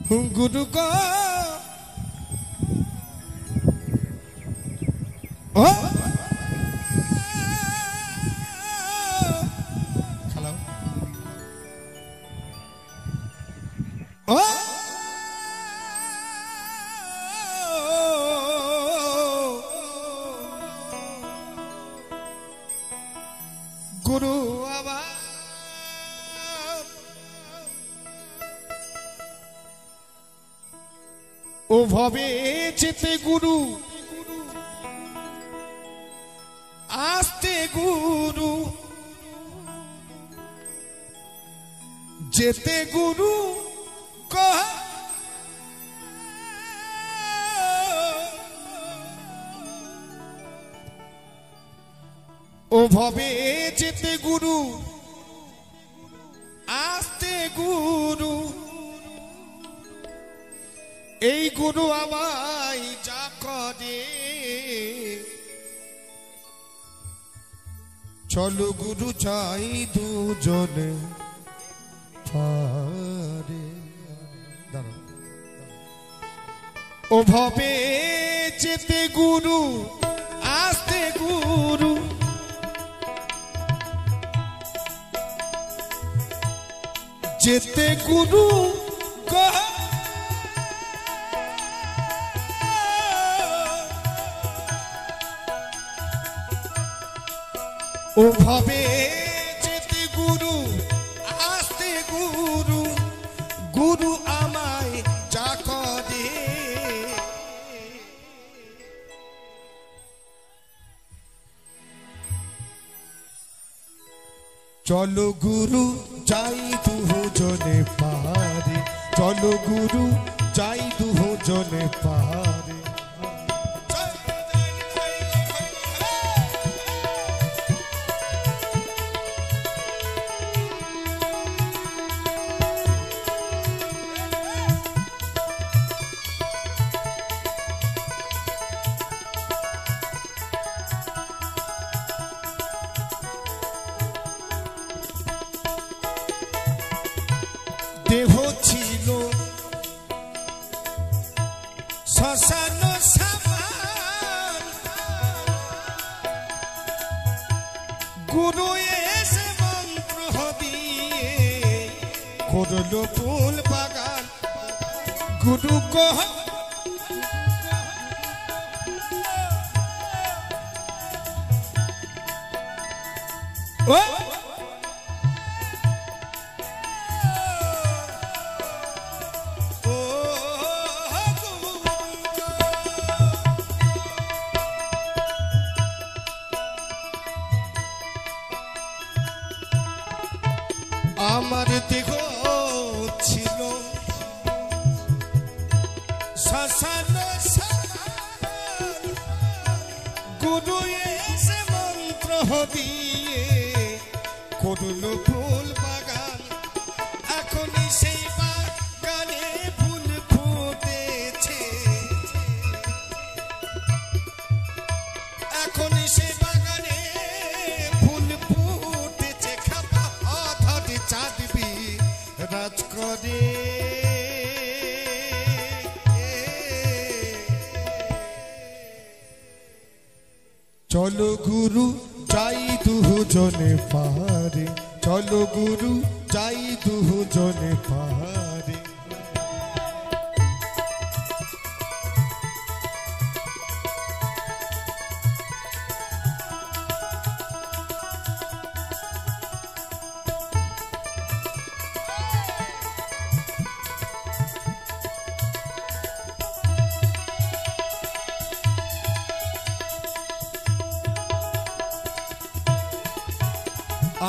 गुरु को ओ हेलो ओ गुरु आवा ओ भवे चिते गुरु आस्ते गुरु जेते गुरु कह ओ भवे चिते गुरु आस्ते गुरु এই গুরু আমায় যা করে চলো গুরু চাই দুজনে পারে ও ভবে যেতে গুরু আসতে গুরু যেতে গুরু কহ ओ भवे जेते गुरु आस्ते गुरु गुरु आमाय जा करे चलो गुरु जाई दुजने पारे चलो गुरु जाई दुजने पारे देह छिलो श्मशान समान गुरु एसे मंत्र दिए करलो फूल बागान गुरु को আমার দেহ ছিল শ্মশান গুরু এসে মন্ত্র দিয়ে করল ফুল বাগান এখনই সেই বাগানে ফুল ফুটেছে এখনই সেই বাগানে ফুল ফুটেছে খাতা অধরে চাঁদবি রাজ করে চলো গুরু যাই দুজনে পারে চলো গুরু যাই দুজনে পারে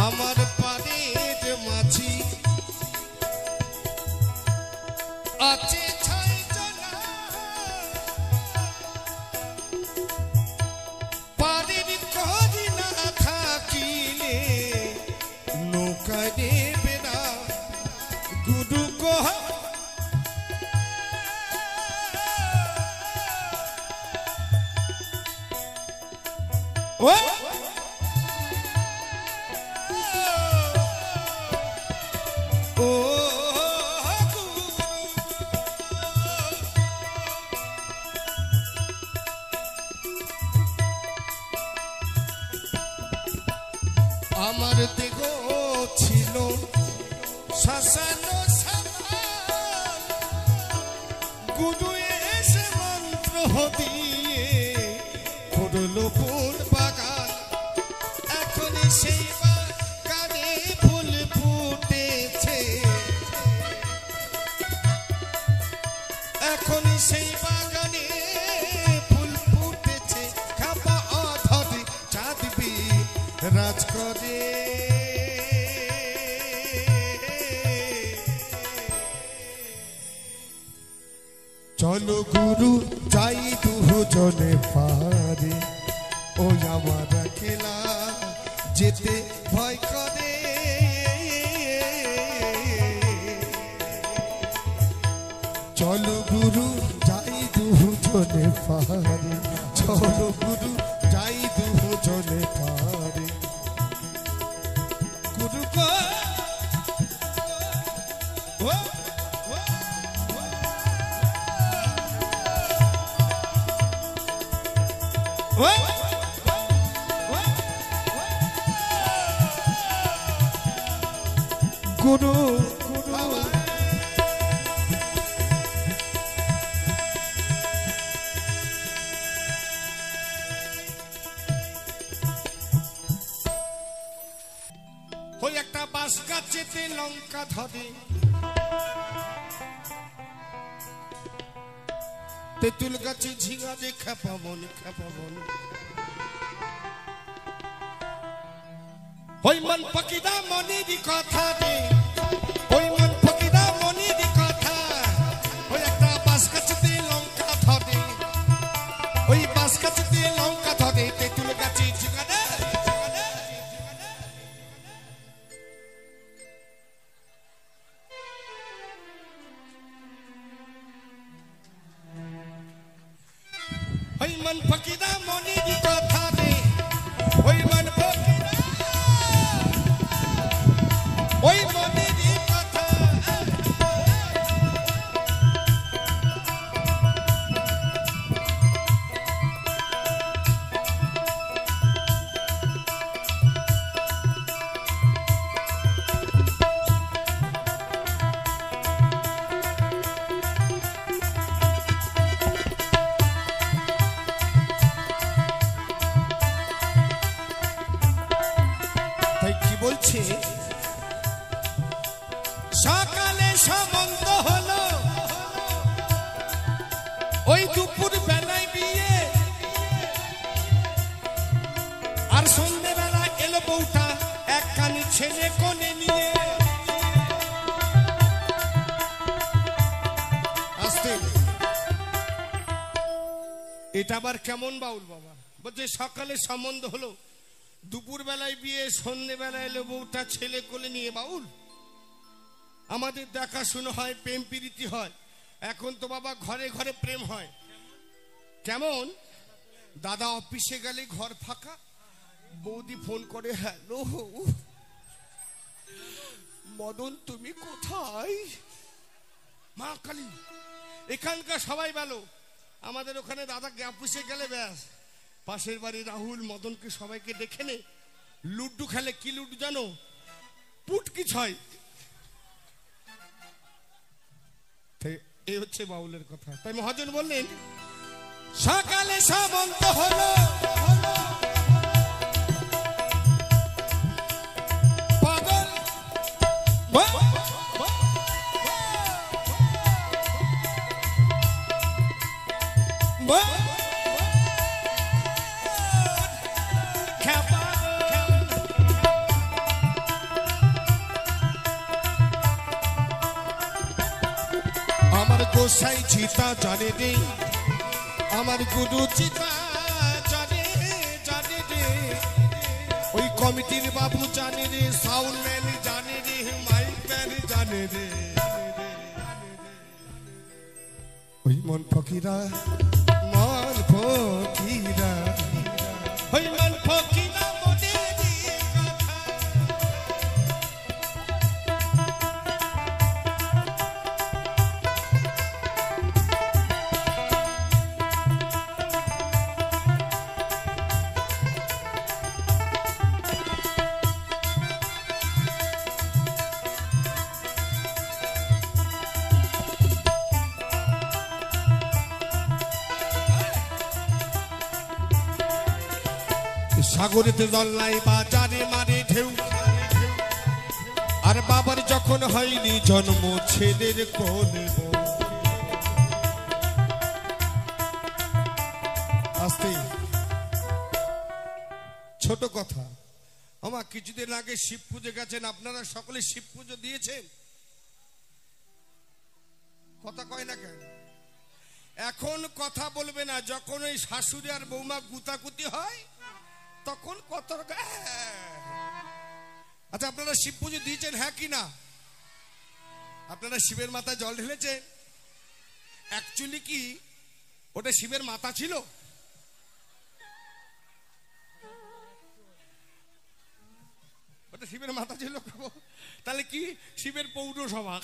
আমার পারের মাঝি আছে ছাই জানা পারের করি না থাকিলে নৌকা দেবে না গুরু কহ ও আমার দেহ ছিল শাসানো গুরু এসে মন্ত্র দিয়ে করলো ফুল বাগান। এখন সেই বাগানে ফুল ফুটেছে, এখন সেই বাগানে ফুল ফুটেছে। খাপা অধরে চাঁদবি রাজ করে। চলো গুরু যাই দুজনে পারে, ও আমার খেলা যেতে ভয় করে। চলো গুরু যাই দুজনে পারে, চলো গুরু যাই দুজনে পারে। গুরু গো গুরু ওই একটা বাঁশ গাছেতে লঙ্কা ধরে, তেঁতুল গাছে ঝিঙা দে খেপাবন খেপাবন। ওই মন ফকিরা মনির কথা রে, ওই মন ফকিরা মনির কথা। ওই একটা বাঁশ গাছেতে লঙ্কা ধরে, ওই বাঁশ গাছেতে লঙ্কা ধরে, তেঁতুল গাছে ঝিঙা দে। ওই মন ফকিরা মনির কথা রে, ওই মন ফকিরা ওই মনির কথা। তাই কি বলছে, সকালে সম্বন্ধ হলো, ওই দুপুর বেলায় বিয়ে, আর সন্ধ্যেবেলা এলো বউটা এক কানি ছেলে কোণে নিয়ে। আসতে এটা আবার কেমন বাউল বাবা? বলছে সকালে সম্বন্ধ হলো, দুপুর বেলায় বিয়ে, সন্ধ্যেবেলায় এলো বউটা ছেলে কোলে নিয়ে। বাউল আমাদের দেখাশুনো হয়, প্রেম প্রীতি হয়। এখন তো বাবা ঘরে ঘরে প্রেম হয়। কেমন? দাদা অফিসে গেলে ঘর ফাঁকা, বৌদি ফোন করে, হ্যালো মদন তুমি কোথায়? মা কালী এখানকার সবাই ভালো, আমাদের ওখানে দাদা অফিসে গেলে ব্যাস, পাশের বাড়ি রাহুল মদনকে সবাইকে দেখে নে, লুড্ডু খেলে। কি লুড্ডু জানো? পুটকি ছয়। এই হচ্ছে বাউলের কথা। তাই মহাজন বললেন সকালে সামন্ত হলো, পাগল আমার গোসাই চিতা জানে রে, আমার গুরু চিতা জানে জানে রে, ওই কমিটির বাবু জানে রে, সাউন্ড ম্যান জানে রে, মাইক ম্যান জানে রে। ওই মন ফকিরা মন ফকিরা, ওই মন ফকিরা মনে সাগরেতে জল নাই বাজারে মারে ঢেউ, আর বাবার যখন হয়নি জন্ম ছেলের কোলে। আস্তে ছোট কথা, আমার কিছুদিন আগে শিব পুজো গেছেন, আপনারা সকলে শিব পুজো দিয়েছেন? কথা কয় না কেন? এখন কথা বলবে না, যখন ওই শাশুড়ি আর বৌমা গুতাগুতি হয় তখন কত। আচ্ছা, আপনারা শিব পুজো দিয়েছেন হ্যাঁ কি না? আপনারা শিবের মাথায় জল ঢেলেছেন? অ্যাকচুয়ালি কি ওটা শিবের মাথা ছিল? ওটা শিবের মাথা ছিল? তাহলে কি শিবের পৌরসভা?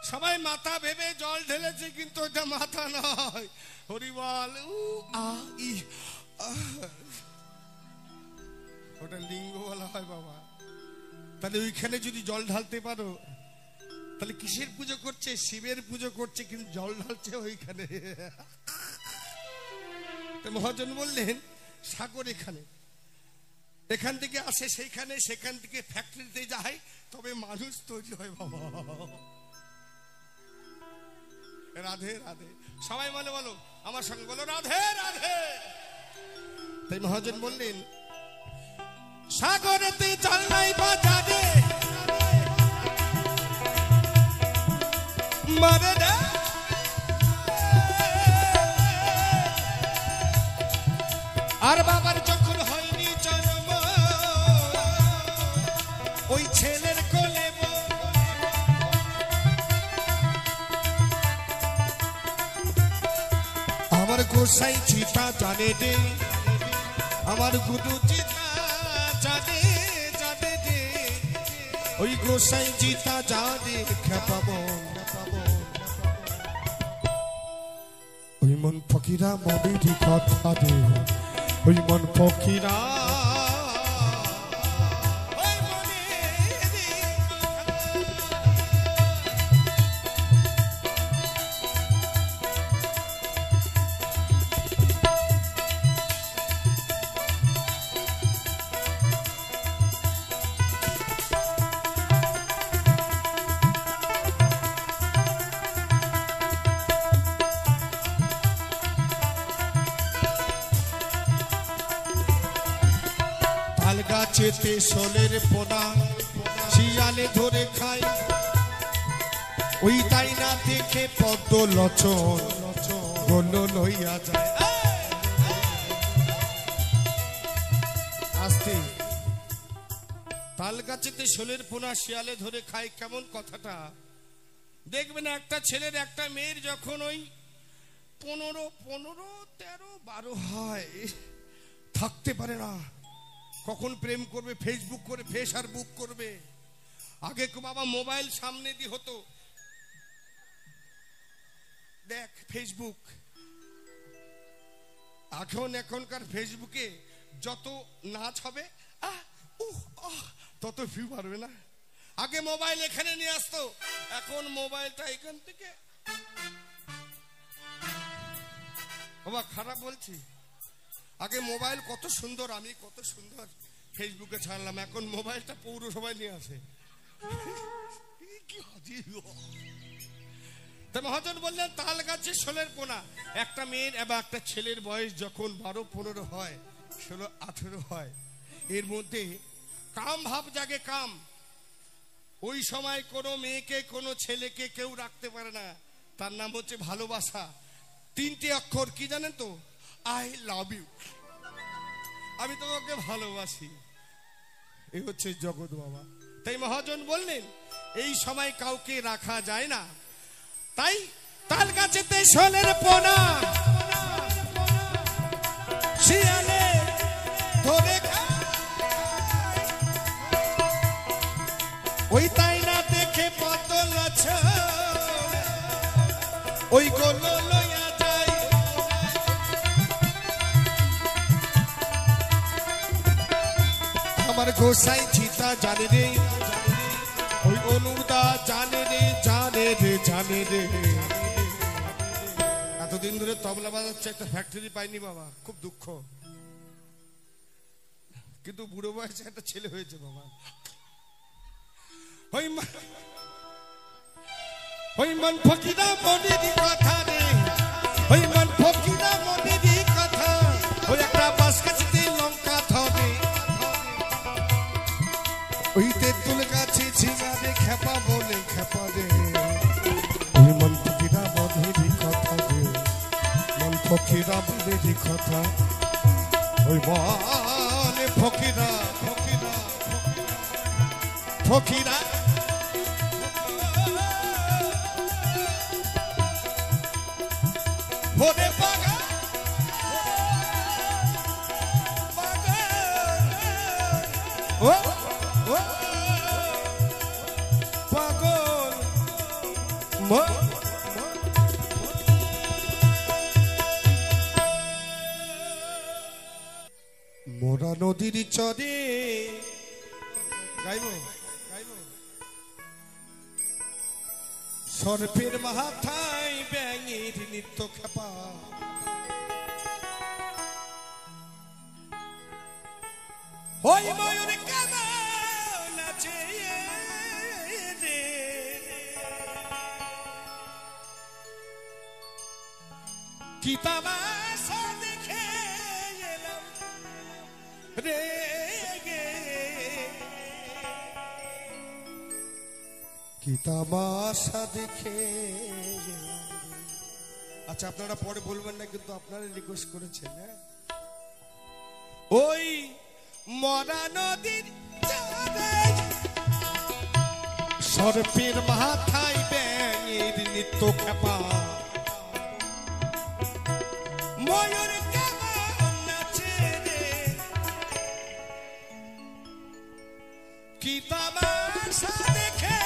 সবাই মাথা ভেবে জল ঢেলেছে, কিন্তু ওটা মাথা নয়। হরিবল, ওটা লিঙ্গ বলা হয় বাবা। তাহলে ওইখানে যদি জল ঢালতে পারো, তাহলে কিসের পুজো করছে? শিবের পুজো করছে, কিন্তু জল ঢালছে ওইখানে। মহাজন বললেন সাগর এখানে, এখান থেকে আসে সেইখানে, সেখান থেকে ফ্যাক্টরিতে যায়, তবে মানুষ তৈরি হয় বাবা। রাধে রাধে, সবাই বলো বলো আমার সঙ্গে বলো রাধে রাধে। তাই মহাজন বললেন সাগরেতে জল নাই বাজারে মারে না, আর বাবার যখন হয়নি জন্ম ওই ছেলের কোলে। আমার গোসাই চিতা জানে রে, আমার গুরু চিতা জানে জানে রে, ওই গোসাই চিতা জানে খেপাবো। ওই মন ফকিরা মনেরই কথা রে, ওই মন ফকিরা গাছেতে সোলের পোনা শিয়ালে ধরে খায়, ওই তাই না দেখে পদ্ম লচন গোল লইয়া যায়। আস্তে, তাল গাছেতে সোলের পোনা শিয়ালে ধরে খায়, কেমন কথাটা? দেখবেন একটা ছেলের একটা মেয়ের যখন ওই 15, 13, 12 হয়, থাকতে পারে না, কখন প্রেম করবে, ফেসবুক করে ফেস আর বুক করবে। আগে বাবা মোবাইল সামনে দিয়ে হতো, দেখ ফেসবুক। এখনকার ফেসবুকে যত নাচ হবে তত ভিউ পারবে না। আগে মোবাইল এখানে নিয়ে আসতো, এখন মোবাইলটা এখান থেকে। বাবা খারাপ বলছি? আগে মোবাইল কত সুন্দর, আমি কত সুন্দর ফেসবুকে ছাড়লাম, এখন মোবাইলটা পৌরসভায় নিয়ে আসে। মহাজন বললেন তাল গাছে সোলের পোনা। একটা মেয়ের এবং একটা ছেলের বয়স যখন 12, 15 হয়, 16, 18 হয়, এর মধ্যে কাম ভাব জাগে। কাম, ওই সময় কোনো মেয়েকে কোনো ছেলেকে কেউ রাখতে পারে না, তার নাম হচ্ছে ভালোবাসা। 3টে অক্ষর, কি জানেন তো? আই লাভ ইউ, আমি তোমাকে ভালোবাসি। এই হচ্ছে জগৎ বাবা। তাই মহাজন বললেন এই সময় কাউকে রাখা যায় না, তাই তাল গাছেতে সোলের পোনা শিয়ালে ধরে ওই তাই না দেখে পদ্ম লচন ওই গোল লইয়া যায়। আমার গোসাই চিতা জানে রে, ওই অনুদা জানে রে, জানে রে, জানে রে। এত এতদিন ধরে তবলা বাজাচ্ছে, একটা ফ্যাক্টরি পাইনি বাবা, খুব দুঃখ। কিন্তু বুড়ো বয়সে একটা ছেলে হয়েছে বাবা। ওই মন ফকিরা মনেরই কথা রে, ওই মন ফকিরা মনেরই কথা, ওই একটা বাস কাছে লঙ্কা ধরে, ওই তেঁতুল গাছে ঝিঙারে খেপা বলে খেপা রে। ওই মন ফকিরা মনেরই কথা রে, মন ফকিরা মনেরই কথা, ওই মনে ফকিরা ফকিরা ফকিরা ওরে পাগল ও ও পাগল মোরা নদীর চরে গাইব গাইব সর্পের মাথায় ব্যাঙের নিত্য খেপা, ওই ময়ূর কেমন আছে রে, কি তামাশা দেখে এলাম রে গে, কি তামাশা দেখে। আচ্ছা আপনারা পরে বলবেন না, কিন্তু আপনারা রিকোয়েস্ট করেছেন। হ্যাঁ, ওই মরা নদীর সর্পের মাথায় ব্যাঙের নিত্য খেপা, ময়ূর কেমন নাচে রে, কি তামাশা দেখে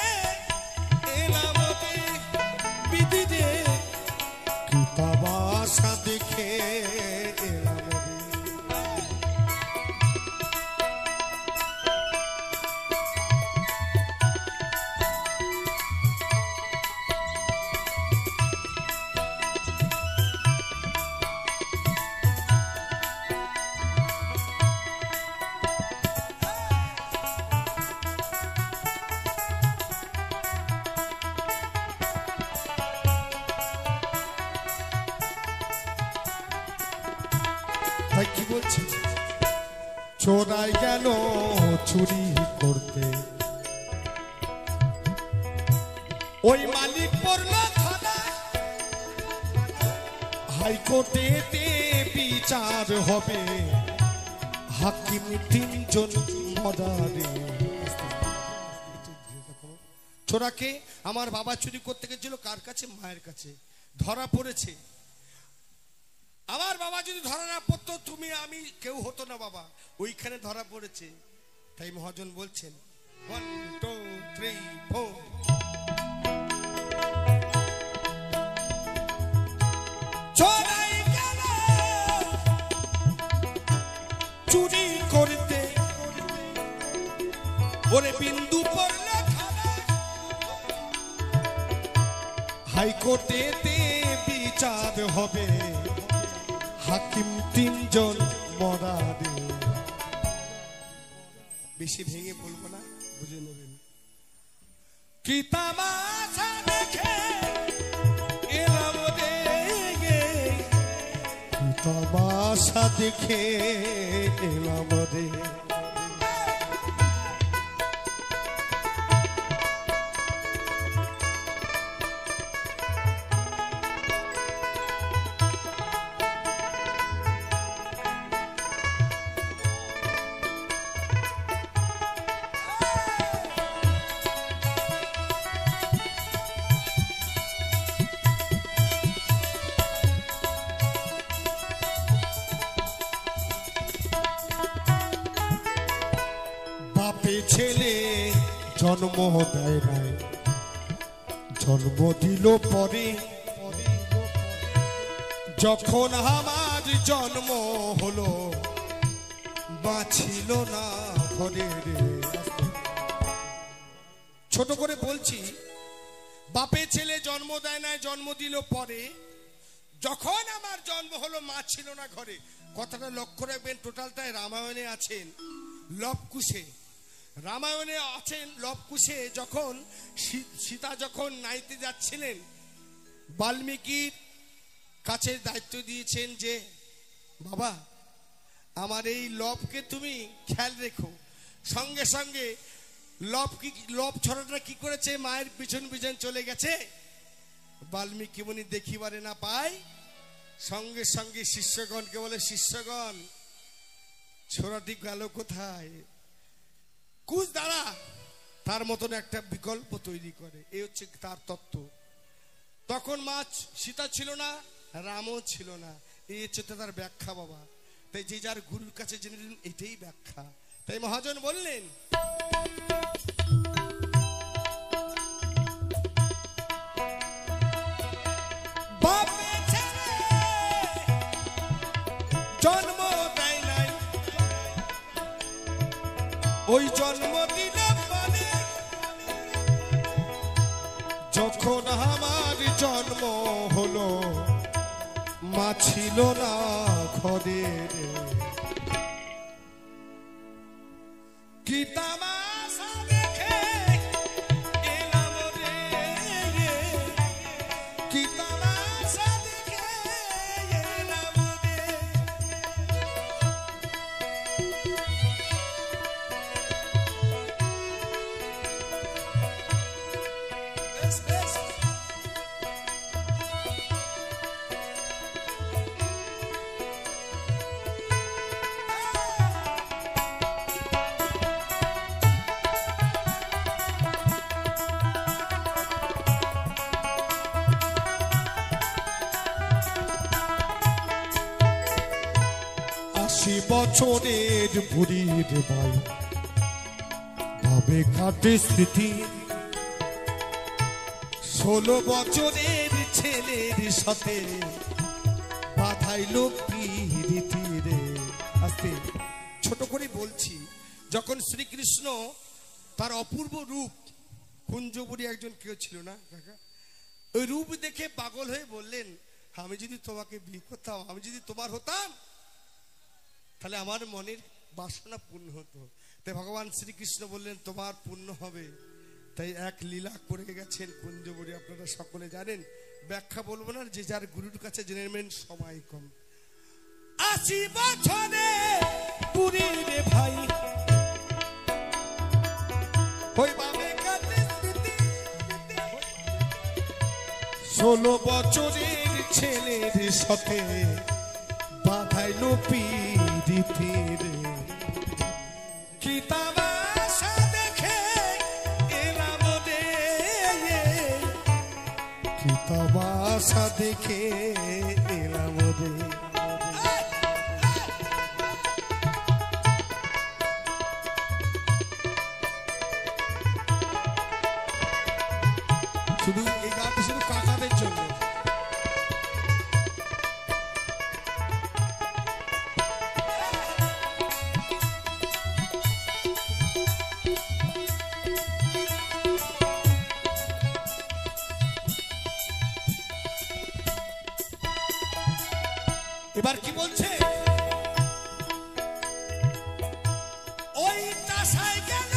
এলাম রে বিধি রে, কি তামাশা দেখে এলাম রে। তাই কি বলছি, চোরাই গেল চুরি করতে, ওই মালিক পড়ল থানা, হাইকোর্টেতে বিচার হবে, হাকিম তিনজন মদারে। চোরাকে আমার বাবা চুরি করতে গেছিল, কার কাছে? মায়ের কাছে। ধরা পড়েছে। আমার বাবা যদি ধরা না পড়তো, তুমি আমি কেউ হতো না বাবা, ওইখানে ধরা পড়েছে। তাই মহাজন বলছেন 1 2 3 4, চোরাই গেল চুরি করতে, ওরে বিন্দু পড়লে খানা, হাইকোর্টেতে বিচার হবে, হাকিম তিনজন মরারে। বেশি ভেঙে বলবো না, বুঝে নেবেন। কি তামাশা দেখে এলাম রে, কি তামাশা দেখে এলাম রে। ছেলে জন্ম দেয় নাই, জন্ম দিল পরে, যখন আমার জন্ম হলো বাঁচিল না ঘরে রে। ছোট করে বলছি, বাপে ছেলে জন্ম দেয় না, জন্ম দিল পরে, যখন আমার জন্ম হলো মা ছিল না ঘরে। কথাটা লক্ষ্য রাখবেন, টোটালটাই রামায়ণে আছেন লবকুশে। রামায়ণে আছেন লবকুশে, যখন সীতা যখন নাইতে যাচ্ছিলেন, বাল্মীকির কাছে দায়িত্ব দিয়েছেন যে বাবা আমার এই লবকে তুমি খেয়াল রেখো। সঙ্গে সঙ্গে লব ছড়াটা কি করেছে, মায়ের পিছন পিছন চলে গেছে। বাল্মীকি মুনি দেখিবারে না পায়, সঙ্গে সঙ্গে শিষ্যগণকে বলে, শিষ্যগণ ছোড়াটি গেল কোথায়, কুছ দ্বারা তার মতন একটা বিকল্প তৈরি করে। এই হচ্ছে তার তত্ত্ব। তখন মা সীতা ছিল না, রামও ছিল না। এই হচ্ছে তার ব্যাখ্যা বাবা। তাই যে যার গুরুর কাছে জেনে নিন, এটাই ব্যাখ্যা। তাই মহাজন বললেন, জন্ম দেয় নাই, ওই জন্ম দিলাম মানে যখন আমার জন্ম হলো মা ছিল না ঘরে। কি তামাশা দেখে এলাম রে, কি তামাশা দেখে এলাম রে। বছরের বুড়ির ভাই ভাবে কাটে স্মৃতি, 16 বছরের ছেলের সাথে বাধাইলো প্রীতি রে। আস্তে ছোট করে বলছি, যখন শ্রীকৃষ্ণ তার অপূর্ব রূপ, কুঞ্জবুড়ি একজন কেউ ছিল না কাকা, ওই রূপ দেখে পাগল হয়ে বললেন, আমি যদি তোমাকে বিয়ে করতাম, আমি যদি তোমার হতাম, তাহলে আমার মনের বাসনা পূর্ণ হতো। তাই ভগবান শ্রীকৃষ্ণ বললেন, তোমার পূর্ণ হবে। তাই এক লীলা করে গেছেন কুঞ্জবুড়ি, আপনারা সকলে জানেন, ব্যাখ্যা বলবো না, যে যার গুরুর কাছে জেনে নেবেন, সময় কম। 80 বছরে বুড়ি রে ভাই, ওই বাবে কাটে স্মৃতি, 16 বছরের ছেলের সাথে বাধাইলো প্রীতি রে। কি তামাশা দেখে এলাম রে, কি তামাশা দেখে এলাম রে। শুধু এই গানটা শুধু কাকাদের জন্য। এবার কি বলছে, ওই চাষায় গেল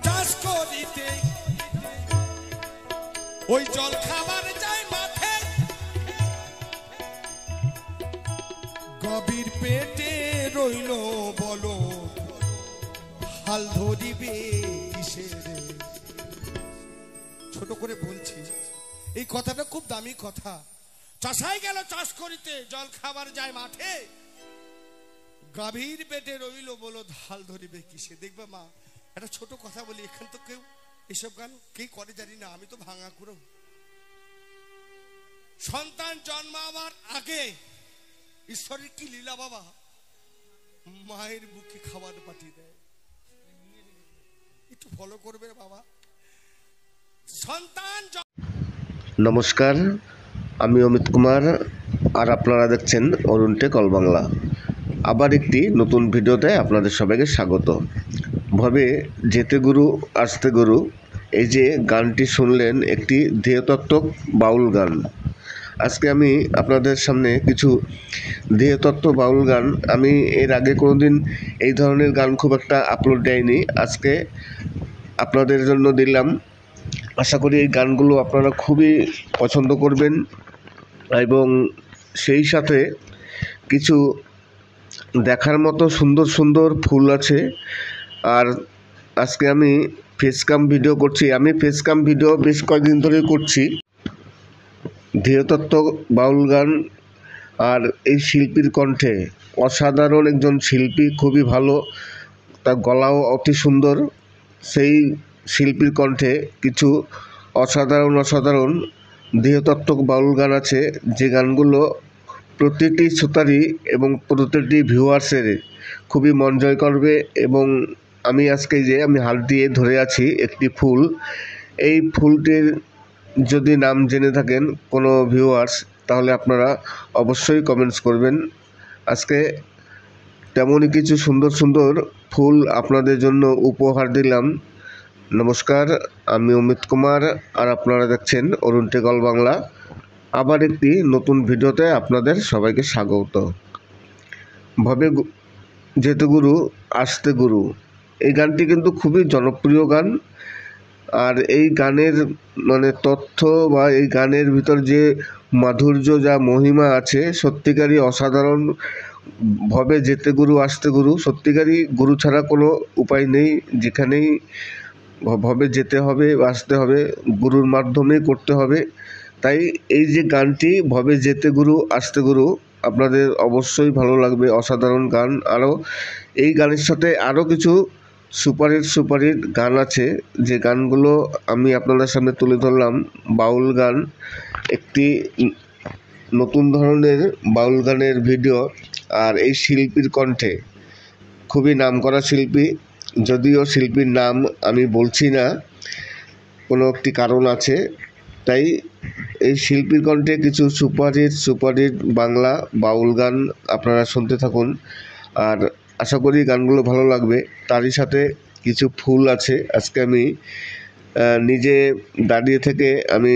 চাষ করিতে, ওই জল খাবার যায় মাঠে, গভীর পেটে রইল বলো হাল ধরিবে কিসের। ছোট করে বলছি, এই কথাটা খুব দামি কথা। চাষাই গেল চাষ করিতে, জল খাবার যায় মাঠে, গভীর পেটে রইল বলো হাল ধরিবে কিসে। দেখবে মা, একটা ছোট কথা বলি, এখান তো কেউ এসব গান কে করে জানি না, আমি তো ভাঙা করো। সন্তান জন্মাবার আগে ঈশ্বরের কি লীলা বাবা, মায়ের বুকে খাবার পাঠিয়ে দেয়। একটু ফলো করবে বাবা। সন্তান নমস্কার, আমি অমিত কুমার, আর আপনারা দেখছেন অরুণ টেক অল বাংলা। আবার একটি নতুন ভিডিওতে আপনাদের সবাইকে স্বাগত। ভাবে যেতে গুরু আসতে গুরু, এই যে গানটি শুনলেন, একটি দেহতত্ত্বক বাউল গান। আজকে আমি আপনাদের সামনে কিছু দেহতত্ত্ব বাউল গান, আমি এর আগে কোনোদিন এই ধরনের গান খুব একটা আপলোড দেয়নি, আজকে আপনাদের জন্য দিলাম। আশা করি এই গানগুলো আপনারা খুবই পছন্দ করবেন এবং সেই সাথে কিছু দেখার মতো সুন্দর সুন্দর ফুল আছে। আর আজকে আমি ফেসকাম ভিডিও করছি, আমি ফেসকাম ভিডিও বেশ কয়েকদিন ধরে করছি। দেহতত্ত্ব বাউল গান আর এই শিল্পীর কণ্ঠে, অসাধারণ একজন শিল্পী, খুবই ভালো, তার গলাও অতি সুন্দর। সেই শিল্পীর কণ্ঠে কিছু অসাধারণ দেহতত্ত্ব বাউল গান আছে, যে গানগুলো প্রতিটি শ্রোতারই এবং প্রতিটি ভিউয়ার্সের খুবই মন জয় করবে। এবং আমি আজকে আমি হাত দিয়ে ধরে আছি একটি ফুল, এই ফুলটির যদি নাম জেনে থাকেন কোনো ভিউয়ার্স, তাহলে আপনারা অবশ্যই কমেন্টস করবেন। আজকে তেমনই কিছু সুন্দর সুন্দর ফুল আপনাদের জন্য উপহার দিলাম। নমস্কার, আমি অমিত কুমার, আর আপনারা দেখছেন অরুণ টেকল বাংলা। আবার একটি নতুন ভিডিওতে আপনাদের সবাইকে স্বাগত। ভবে যেতে গুরু আসতে গুরু, এই গানটি কিন্তু খুবই জনপ্রিয় গান। আর এই গানের তথ্য বা এই গানের ভিতর যে মাধুর্য, যা মহিমা আছে, সত্যিকারই অসাধারণ। ভবে যেতে গুরু আসতে গুরু, সত্যিকারই গুরু ছাড়া কোনো উপায় নেই। যেখানেই ভবে যেতে হবে, আসতে হবে, গুরুর মাধ্যমেই করতে হবে। তাই এই যে গানটি ভবে যেতে গুরু আসতে গুরু, আপনাদের অবশ্যই ভালো লাগবে, অসাধারণ গান। আরও এই গানের সাথে আরও কিছু সুপারহিট গান আছে, যে গানগুলো আমি আপনাদের সামনে তুলে ধরলাম। বাউল গান, একটি নতুন ধরনের বাউল গানের ভিডিও, আর এই শিল্পীর কণ্ঠে, খুবই নামকরা শিল্পী, যদিও শিল্পীর নাম আমি বলছি না, কোনো একটি কারণ আছে। তাই এই শিল্পীর কণ্ঠে কিছু সুপারহিট বাংলা বাউল গান আপনারা শুনতে থাকুন, আর আশা করি গানগুলো ভালো লাগবে। তারই সাথে কিছু ফুল আছে। আজকে আমি নিজে দাঁড়িয়ে থেকে আমি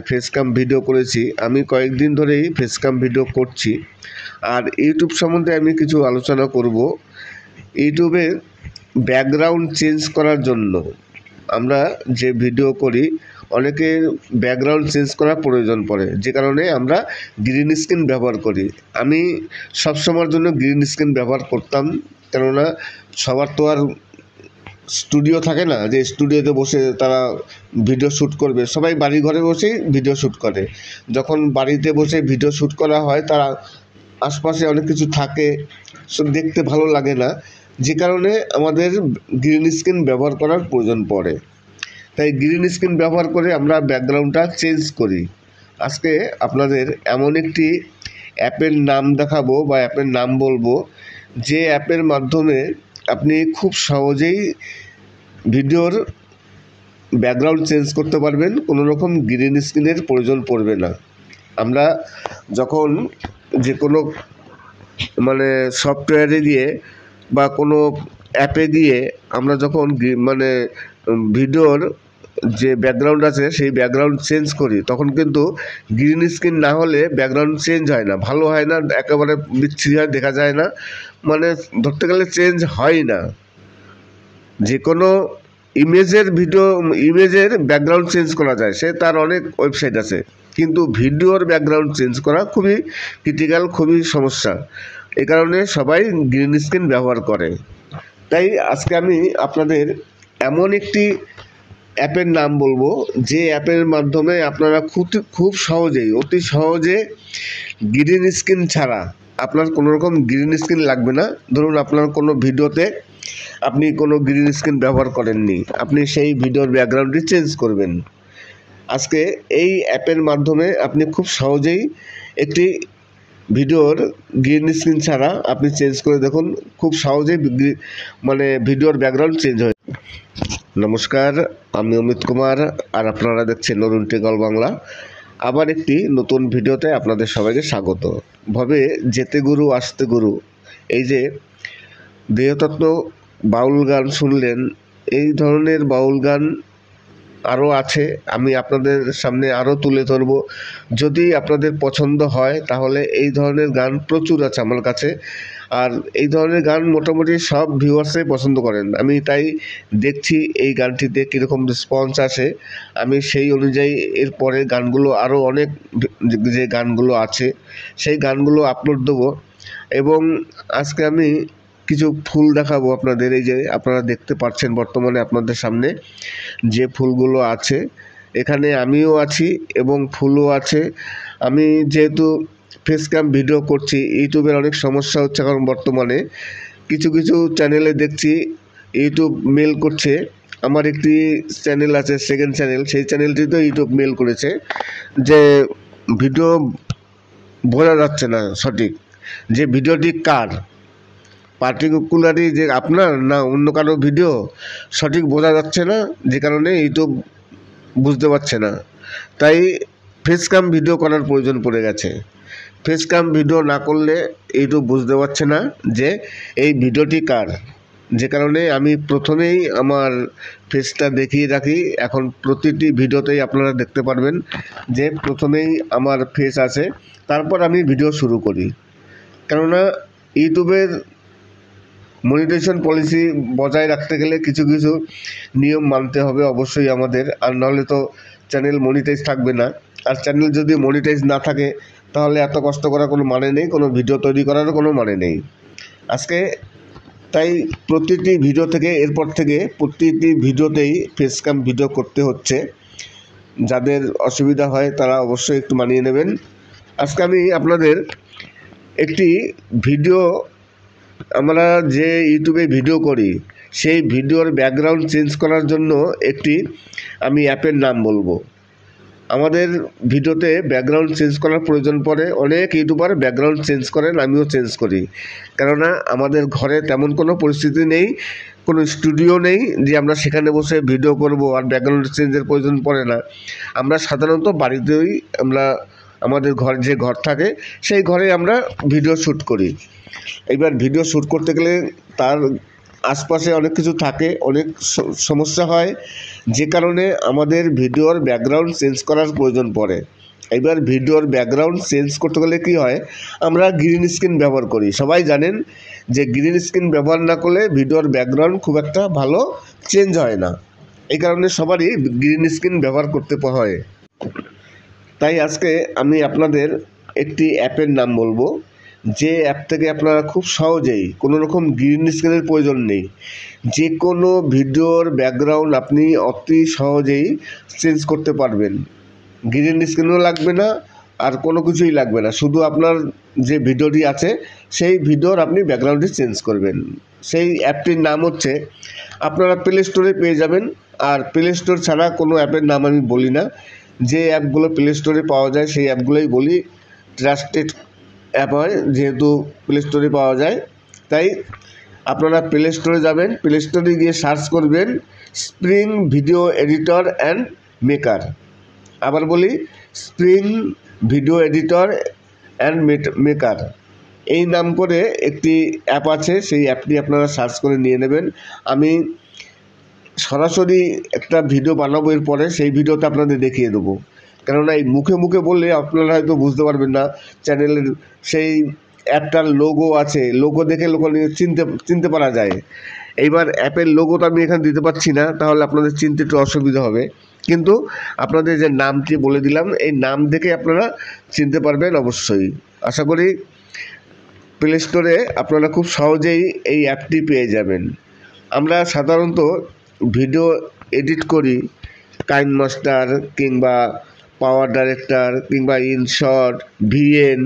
ফেসকাম ভিডিও করেছি, আমি কয়েকদিন ধরেই ফেসকাম ভিডিও করছি। আর ইউটিউব সম্বন্ধে আমি কিছু আলোচনা করব। ইউটিউবে ব্যাকগ্রাউন্ড চেঞ্জ করার জন্য আমরা যে ভিডিও করি, অনেকের ব্যাকগ্রাউন্ড চেঞ্জ করার প্রয়োজন পড়ে, যে কারণে আমরা গ্রিন স্ক্রিন ব্যবহার করি। আমি সবসময়ের জন্য গ্রিন স্ক্রিন ব্যবহার করতাম, কেননা সবার তো আর স্টুডিও থাকে না যে স্টুডিওতে বসে তারা ভিডিও শ্যুট করবে। সবাই বাড়ি ঘরে বসেই ভিডিও শ্যুট করে। যখন বাড়িতে বসে ভিডিও শ্যুট করা হয়, তারা আশপাশে অনেক কিছু থাকে, সব দেখতে ভালো লাগে না, যে কারণে আমাদের গ্রিন স্ক্রিন ব্যবহার করার প্রয়োজন পড়ে। তাই গ্রিন স্ক্রিন ব্যবহার করে আমরা ব্যাকগ্রাউন্ডটা চেঞ্জ করি। আজকে আপনাদের এমন একটি অ্যাপের নাম দেখাবো বা অ্যাপের নাম বলবো, যে অ্যাপের মাধ্যমে আপনি খুব সহজেই ভিডিওর ব্যাকগ্রাউন্ড চেঞ্জ করতে পারবেন, কোনো রকম গ্রিন স্ক্রিনের প্রয়োজন পড়বে না। আমরা যখন যে কোনো সফটওয়্যারে গিয়ে বা কোনো অ্যাপে গিয়ে আমরা যখন ভিডিওর যে ব্যাকগ্রাউন্ড আছে সেই ব্যাকগ্রাউন্ড চেঞ্জ করি, তখন কিন্তু গ্রিন স্ক্রিন না হলে ব্যাকগ্রাউন্ড চেঞ্জ হয় না, ভালো হয় না, একেবারে বিচ্ছিরি হয়, দেখা যায় না, ধরতে গেলে চেঞ্জ হয় না। যে কোনো ইমেজের ব্যাকগ্রাউন্ড চেঞ্জ করা যায়, সে তার অনেক ওয়েবসাইট আছে, কিন্তু ভিডিওর ব্যাকগ্রাউন্ড চেঞ্জ করা খুবই ক্রিটিক্যাল, খুবই সমস্যা। এই কারণে সবাই গ্রিন স্ক্রিন ব্যবহার করে। তাই আজকে আমি আপনাদের এমন একটি অ্যাপের নাম বলবো, যে অ্যাপের মাধ্যমে আপনারা খুব সহজেই, অতি সহজে গ্রিন স্ক্রিন ছাড়া, আপনার কোনো রকম গ্রিন স্ক্রিন লাগবে না। ধরুন আপনার কোনো ভিডিওতে আপনি কোনো গ্রিন স্ক্রিন ব্যবহার করেননি, আপনি সেই ভিডিওর ব্যাকগ্রাউন্ডটি চেঞ্জ করবেন। আজকে এই অ্যাপের মাধ্যমে আপনি খুব সহজেই একটি ভিডিওর গ্রিন স্ক্রিন ছাড়া আপনি চেঞ্জ করে দেখুন, খুব সহজেই ভিডিওর ব্যাকগ্রাউন্ড চেঞ্জ হয়। নমস্কার, আমি অমিত কুমার, আর আপনারা দেখছেন অরুণ টেকল বাংলা। আবার একটি নতুন ভিডিওতে আপনাদের সবাইকে স্বাগত। ভবে যেতে গুরু আসতে গুরু, এই যে দেহতত্ত্ব বাউল গান শুনলেন, এই ধরনের বাউল গান আরও আছে, আমি আপনাদের সামনে আরও তুলে ধরব। যদি আপনাদের পছন্দ হয় তাহলে এই ধরনের গান প্রচুর আছে আমার কাছে, আর এই ধরনের গান মোটামুটি সব ভিউয়ার্সই পছন্দ করেন। আমি তাই দেখছি এই গানটিতে কীরকম রেসপন্স আসে, আমি সেই অনুযায়ী এর পরের গানগুলো আরও অনেক যে গানগুলো আছে সেই গানগুলো আপলোড দেবো। এবং আজকে আমি কিছু ফুল দেখাবো আপনাদের। এই যে আপনারা দেখতে পাচ্ছেন বর্তমানে আপনাদের সামনে যে ফুলগুলো আছে, এখানে আমিও আছি এবং ফুলও আছে। আমি যেহেতু ফেস ক্যাম ভিডিও করছি, ইউটিউবের অনেক সমস্যা হচ্ছে, কারণ বর্তমানে কিছু কিছু চ্যানেলে দেখছি ইউটিউব মেল করছে। আমার একটি চ্যানেল আছে, সেকেন্ড চ্যানেল, সেই চ্যানেলটিতে ইউটিউব মেল করেছে যে ভিডিও বোঝা যাচ্ছে না সঠিক, যে ভিডিওটি কার, পার্টিকুলারলি যে আপনার না অন্য কারো ভিডিও সঠিক বোঝা যাচ্ছে না, যে কারণে ইউটিউব বুঝতে পারছে না। তাই ফেস ক্যাম ভিডিও করার প্রয়োজন পড়ে গেছে। ফেস ক্যাম ভিডিও না করলে ইউটিউব বুঝতে পারছে না যে এই ভিডিওটি কার, যে কারণে আমি প্রথমেই আমার ফেসটা দেখিয়ে রাখি। এখন প্রতিটি ভিডিওতেই আপনারা দেখতে পারবেন যে প্রথমেই আমার ফেস আছে, তারপর আমি ভিডিও শুরু করি। কেননা ইউটিউবের মনিটাইজেশন পলিসি বজায় রাখতে গেলে কিছু কিছু নিয়ম মানতে হবে অবশ্যই আমাদের, আর নাহলে তো চ্যানেল মনিটাইজ থাকবে না। আর চ্যানেল যদি মনিটাইজ না থাকে তাহলে এত কষ্ট করার কোনো মানে নেই, কোনো ভিডিও তৈরি করারও কোনো মানে নেই। আজকে তাই প্রতিটি ভিডিও থেকে এরপর থেকে প্রতিটি ভিডিওতেই ফেস ক্যাম ভিডিও করতে হচ্ছে। যাদের অসুবিধা হয় তারা অবশ্যই একটু মানিয়ে নেবেন। আজকে আমি আপনাদের একটি ভিডিও, আমরা যে ইউটিউবে ভিডিও করি সেই ভিডিওর ব্যাকগ্রাউন্ড চেঞ্জ করার জন্য একটি আমি অ্যাপের নাম বলবো। আমাদের ভিডিওতে ব্যাকগ্রাউন্ড চেঞ্জ করার প্রয়োজন পড়ে, অনেক ইউটিউবার ব্যাকগ্রাউন্ড চেঞ্জ করেন, আমিও চেঞ্জ করি। কেননা আমাদের ঘরে তেমন কোনো পরিস্থিতি নেই, কোনো স্টুডিও নেই যে আমরা সেখানে বসে ভিডিও করব আর ব্যাকগ্রাউন্ড চেঞ্জের প্রয়োজন পড়ে না। আমরা সাধারণত বাড়িতেই আমরা আমাদের ঘর যে ঘর থাকে সেই ঘরে আমরা ভিডিও শ্যুট করি। এবার ভিডিও শ্যুট করতে গেলে তার আশপাশে অনেক কিছু থাকে, অনেক সমস্যা হয়, যে কারণে আমাদের ভিডিওর ব্যাকগ্রাউন্ড চেঞ্জ করার প্রয়োজন পড়ে। এবার ভিডিওর ব্যাকগ্রাউন্ড চেঞ্জ করতে গেলে কী হয়, আমরা গ্রিন স্ক্রিন ব্যবহার করি। সবাই জানেন যে গ্রিন স্ক্রিন ব্যবহার না করলে ভিডিওর ব্যাকগ্রাউন্ড খুব একটা ভালো চেঞ্জ হয় না, এই কারণে সবারই গ্রিন স্ক্রিন ব্যবহার করতে হয়। তাই আজকে আমি আপনাদের একটি অ্যাপের নাম বলবো, যে অ্যাপ থেকে আপনারা খুব সহজেই, কোনো রকম গ্রিন স্ক্রিনের প্রয়োজন নেই, যে কোনো ভিডিওর ব্যাকগ্রাউন্ড আপনি অতি সহজেই চেঞ্জ করতে পারবেন। গ্রিন স্ক্রিনও লাগবে না আর কোনো কিছুই লাগবে না, শুধু আপনার যে ভিডিওটি আছে সেই ভিডিওর আপনি ব্যাকগ্রাউন্ডটি চেঞ্জ করবেন। সেই অ্যাপটির নাম হচ্ছে, আপনারা প্লে স্টোরে পেয়ে যাবেন, আর প্লে স্টোর ছাড়া কোনো অ্যাপের নাম আমি বলি না। যে অ্যাপগুলো প্লে স্টোরে পাওয়া যায় সেই অ্যাপগুলোই বলি, ট্রাস্টেড অ্যাপ হয় যেহেতু প্লে স্টোরে পাওয়া যায়। তাই আপনারা প্লে স্টোরে যাবেন, প্লে স্টোরে গিয়ে সার্চ করবেন spring video editor and maker. আবার বলি, spring video editor and maker, এই নাম করে একটি অ্যাপ আছে, সেই অ্যাপটি আপনারা সার্চ করে নিয়ে নেবেন। আমি সরাসরি একটা ভিডিও বানাবো এরপরে, সেই ভিডিওটা আপনাদের দেখিয়ে দেবো। কেননা এই মুখে মুখে বললে আপনারা হয়তো বুঝতে পারবেন না। চ্যানেলের সেই অ্যাপটার লোগো আছে, লোগো দেখে লোক চিনতে পারা যায়। এইবার অ্যাপের লোগোটা আমি এখানে দিতে পারছি না, তাহলে আপনাদের চিনতে একটু অসুবিধা হবে, কিন্তু আপনাদের যে নামটি বলে দিলাম এই নাম দেখে আপনারা চিনতে পারবেন অবশ্যই। আশা করি প্লে স্টোরে আপনারা খুব সহজেই এই অ্যাপটি পেয়ে যাবেন। আমরা সাধারণত ভিডিও এডিট করি কাইনমাস্টার কিংবা পাওয়ার ডাইরেক্টর কিংবা ইনশট, ভিএন,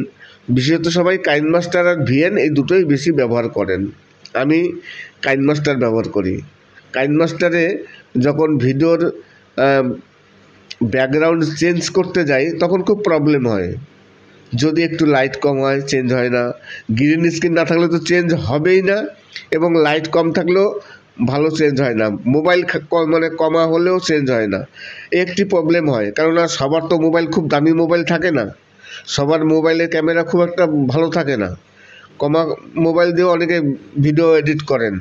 বিশেষত সবাই কাইনমাস্টার আর ভিএন এই দুটোই বেশি ব্যবহার করেন। আমি কাইনমাস্টার ব্যবহার করি। কাইনমাস্টারে যখন ভিডিওর ব্যাকগ্রাউন্ড চেঞ্জ করতে যাই তখন খুব প্রবলেম হয়, যদি একটু লাইট কম হয় চেঞ্জ হয় না, গ্রিন স্ক্রিন না থাকলে তো চেঞ্জ হবেই না, এবং লাইট কম থাকলেও ভালো চেঞ্জ হয় না, মোবাইল মানে কমা হলেও চেঞ্জ হয় না, একটি প্রবলেম হয়। কেননা সবার তো মোবাইল খুব দামি মোবাইল থাকে না, সবার মোবাইলের ক্যামেরা খুব একটা ভালো থাকে না, কমা মোবাইল দিয়েও অনেকে ভিডিও এডিট করেন।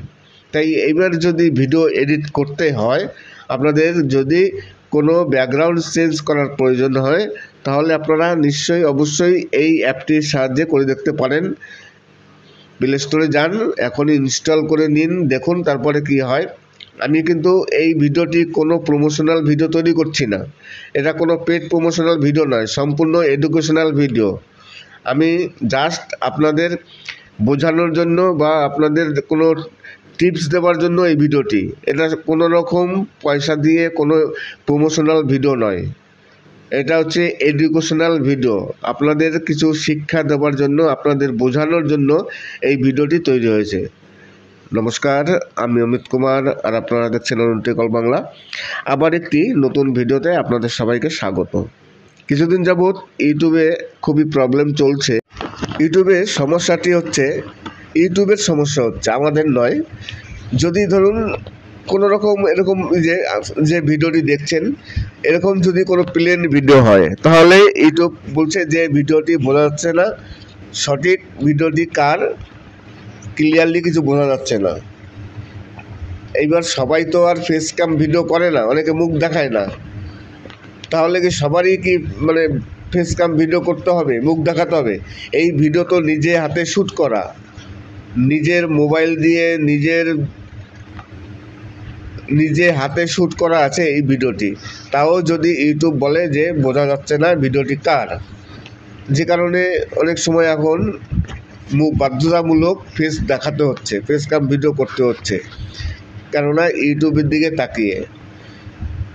তাই এইবার যদি ভিডিও এডিট করতে হয়, আপনাদের যদি কোনো ব্যাকগ্রাউন্ড চেঞ্জ করার প্রয়োজন হয় তাহলে আপনারা অবশ্যই এই অ্যাপটির সাহায্যে করে দেখতে পারেন। প্লে স্টোরে যান, এখনই ইনস্টল করে নিন, দেখুন তারপরে কি হয়। আমি কিন্তু এই ভিডিওটি কোনো প্রমোশনাল ভিডিও তৈরি করছি না, এটা কোনো পেড প্রমোশনাল ভিডিও নয়, সম্পূর্ণ এডুকেশনাল ভিডিও। আমি জাস্ট আপনাদের বোঝানোর জন্য বা আপনাদের কোনো টিপস দেওয়ার জন্য এই ভিডিওটি, এটা কোনো রকম পয়সা দিয়ে কোনো প্রমোশনাল ভিডিও নয়, এটা হচ্ছে এডুকেশনাল ভিডিও। আপনাদের কিছু শিক্ষা দেওয়ার জন্য, আপনাদের বোঝানোর জন্য এই ভিডিওটি তৈরি হয়েছে। নমস্কার, আমি অমিত কুমার আর আপনারা দেখছেন অরুণ টেকল বাংলা। আবার একটি নতুন ভিডিওতে আপনাদের সবাইকে স্বাগত। কিছুদিন যাবৎ ইউটিউবে খুবই প্রবলেম চলছে। ইউটিউবের সমস্যাটি হচ্ছে, ইউটিউবের সমস্যা হচ্ছে, আমাদের নয়। যদি ধরুন কোনো রকম এরকম যে ভিডিওটি দেখছেন, এরকম যদি কোনো প্লেন ভিডিও হয় তাহলে ইউটিউব বলছে যে ভিডিওটি বোঝা যাচ্ছে না, সঠিক ভিডিওটি কার ক্লিয়ারলি কিছু বোঝা যাচ্ছে না। এইবার সবাই তো আর ফেস ক্যাম ভিডিও করে না, অনেকে মুখ দেখায় না, তাহলে কি সবারই কি মানে ফেস ক্যাম ভিডিও করতে হবে, মুখ দেখাতে হবে? এই ভিডিও তো নিজে হাতে শ্যুট করা, নিজের মোবাইল দিয়ে নিজে হাতে শ্যুট করা আছে এই ভিডিওটি, তাও যদি ইউটিউব বলে যে বোঝা যাচ্ছে না ভিডিওটি কার, যে কারণে অনেক সময় এখন বাধ্যতামূলক ফেস দেখাতে হচ্ছে, ফেস ক্যাম ভিডিও করতে হচ্ছে, কেননা ইউটিউবের দিকে তাকিয়ে।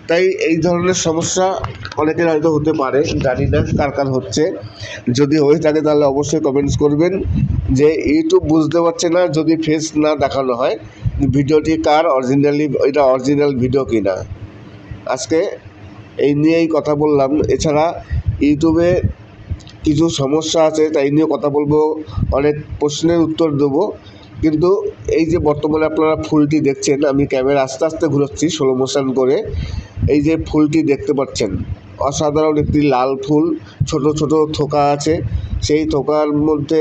তাই এই ধরনের সমস্যা অনেকের হয়তো হতে পারে, জানি না কার কার হচ্ছে। যদি হয়ে থাকে তাহলে অবশ্যই কমেন্টস করবেন যে ইউটিউব বুঝতে পারছে না যদি ফেস না দেখানো হয় ভিডিওটি কার, এটা অরিজিনাল ভিডিও কিনা। আজকে এই নিয়েই কথা বললাম। এছাড়া ইউটিউবে কিছু সমস্যা আছে, তাই নিয়ে কথা বলবো, অনেক প্রশ্নের উত্তর দেবো। কিন্তু এই যে বর্তমানে আপনারা ফুলটি দেখছেন, আমি ক্যামেরা আস্তে আস্তে ঘুরাচ্ছি স্লো মোশন করে, এই যে ফুলটি দেখতে পাচ্ছেন, অসাধারণ একটি লাল ফুল, ছোট ছোট থোকা আছে, সেই থোকার মধ্যে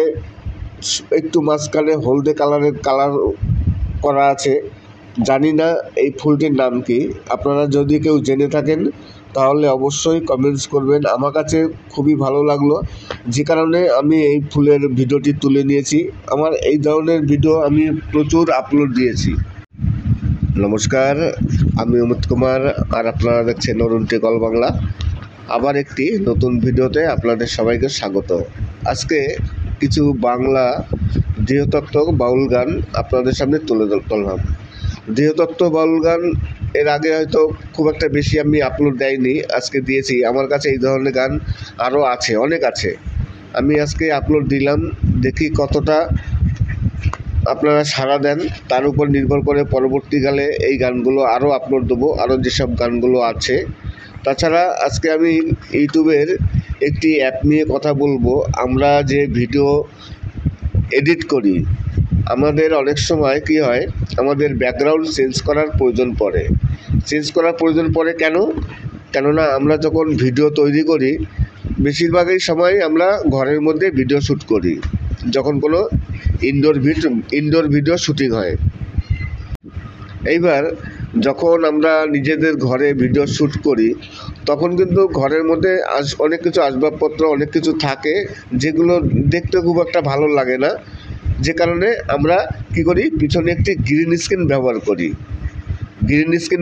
একটু মাঝখানে হলদে কালার করা আছে। জানি না এই ফুলটির নাম কি, আপনারা যদি কেউ জেনে থাকেন তাহলে অবশ্যই কমেন্টস করবেন। আমার কাছে খুবই ভালো লাগলো, যে কারণে আমি এই ফুলের ভিডিওটি তুলে নিয়েছি। আমার এই ধরনের ভিডিও আমি প্রচুর আপলোড দিয়েছি। নমস্কার, আমি অমিত কুমার আর আপনারা দেখছেন অরুণ টেকল বাংলা। আবার একটি নতুন ভিডিওতে আপনাদের সবাইকে স্বাগত। আজকে কিছু বাংলা দেহতত্ত্ব বাউল গান আপনাদের সামনে তুলে ধরলাম। দেহতত্ত্ব বাউল গান এর আগে হয়তো খুব একটা বেশি আমি আপলোড দেয়নি, আজকে দিয়েছি। আমার কাছে এই ধরনের গান আরও আছে, অনেক আছে। আমি আজকে আপলোড দিলাম, দেখি কতটা আপনারা সাড়া দেন, তার উপর নির্ভর করে পরবর্তীকালে এই গানগুলো আরও আপলোড দেবো, আরও যেসব গানগুলো আছে। তাছাড়া আজকে আমি ইউটিউবের একটি অ্যাপ নিয়ে কথা বলবো। আমরা যে ভিডিও এডিট করি, আমাদের অনেক সময় কি হয়, আমাদের ব্যাকগ্রাউন্ড চেঞ্জ করার প্রয়োজন পড়ে। কেননা আমরা যখন ভিডিও তৈরি করি, বেশিরভাগই সময় আমরা ঘরের মধ্যে ভিডিও শ্যুট করি, যখন কোনো ইনডোর ভিডিও শ্যুটিং হয়। এইবার যখন আমরা নিজেদের ঘরে ভিডিও শ্যুট করি, তখন কিন্তু ঘরের মধ্যে অনেক কিছু আসবাবপত্র, অনেক কিছু থাকে যেগুলো দেখতে খুব একটা ভালো লাগে না, যে কারণে আমরা কি করি, পিছনে একটি গ্রিন স্ক্রিন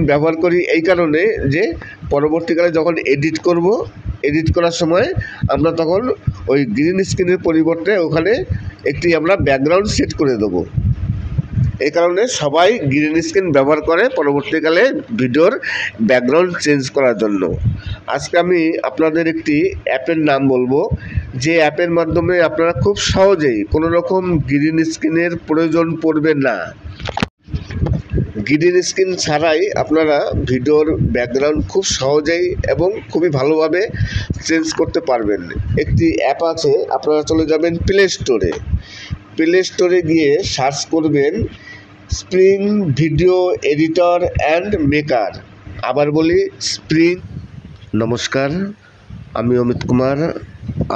ব্যবহার করি এই কারণে যে পরবর্তীকালে যখন এডিট করার সময় আমরা তখন ওই গ্রিন স্ক্রিনের পরিবর্তে ওখানে একটি আমরা ব্যাকগ্রাউন্ড সেট করে দেবো। এই কারণে সবাই গ্রিন স্ক্রিন ব্যবহার করে পরবর্তীকালে ভিডিওর ব্যাকগ্রাউন্ড চেঞ্জ করার জন্য। আজকে আমি আপনাদের একটি অ্যাপের নাম বলবো, যে অ্যাপের মাধ্যমে আপনারা খুব সহজেই কোনো রকম গ্রিন স্ক্রিনের প্রয়োজন পড়বে না। গ্রিন স্ক্রিন ছাড়াই আপনারা ভিডিওর ব্যাকগ্রাউন্ড খুব সহজেই এবং খুবই ভালোভাবে চেঞ্জ করতে পারবেন। একটি অ্যাপ আছে, আপনারা চলে যাবেন প্লে স্টোরে গিয়ে সার্চ করবেন spring video editor and maker. আবার বলি নমস্কার, আমি অমিত কুমার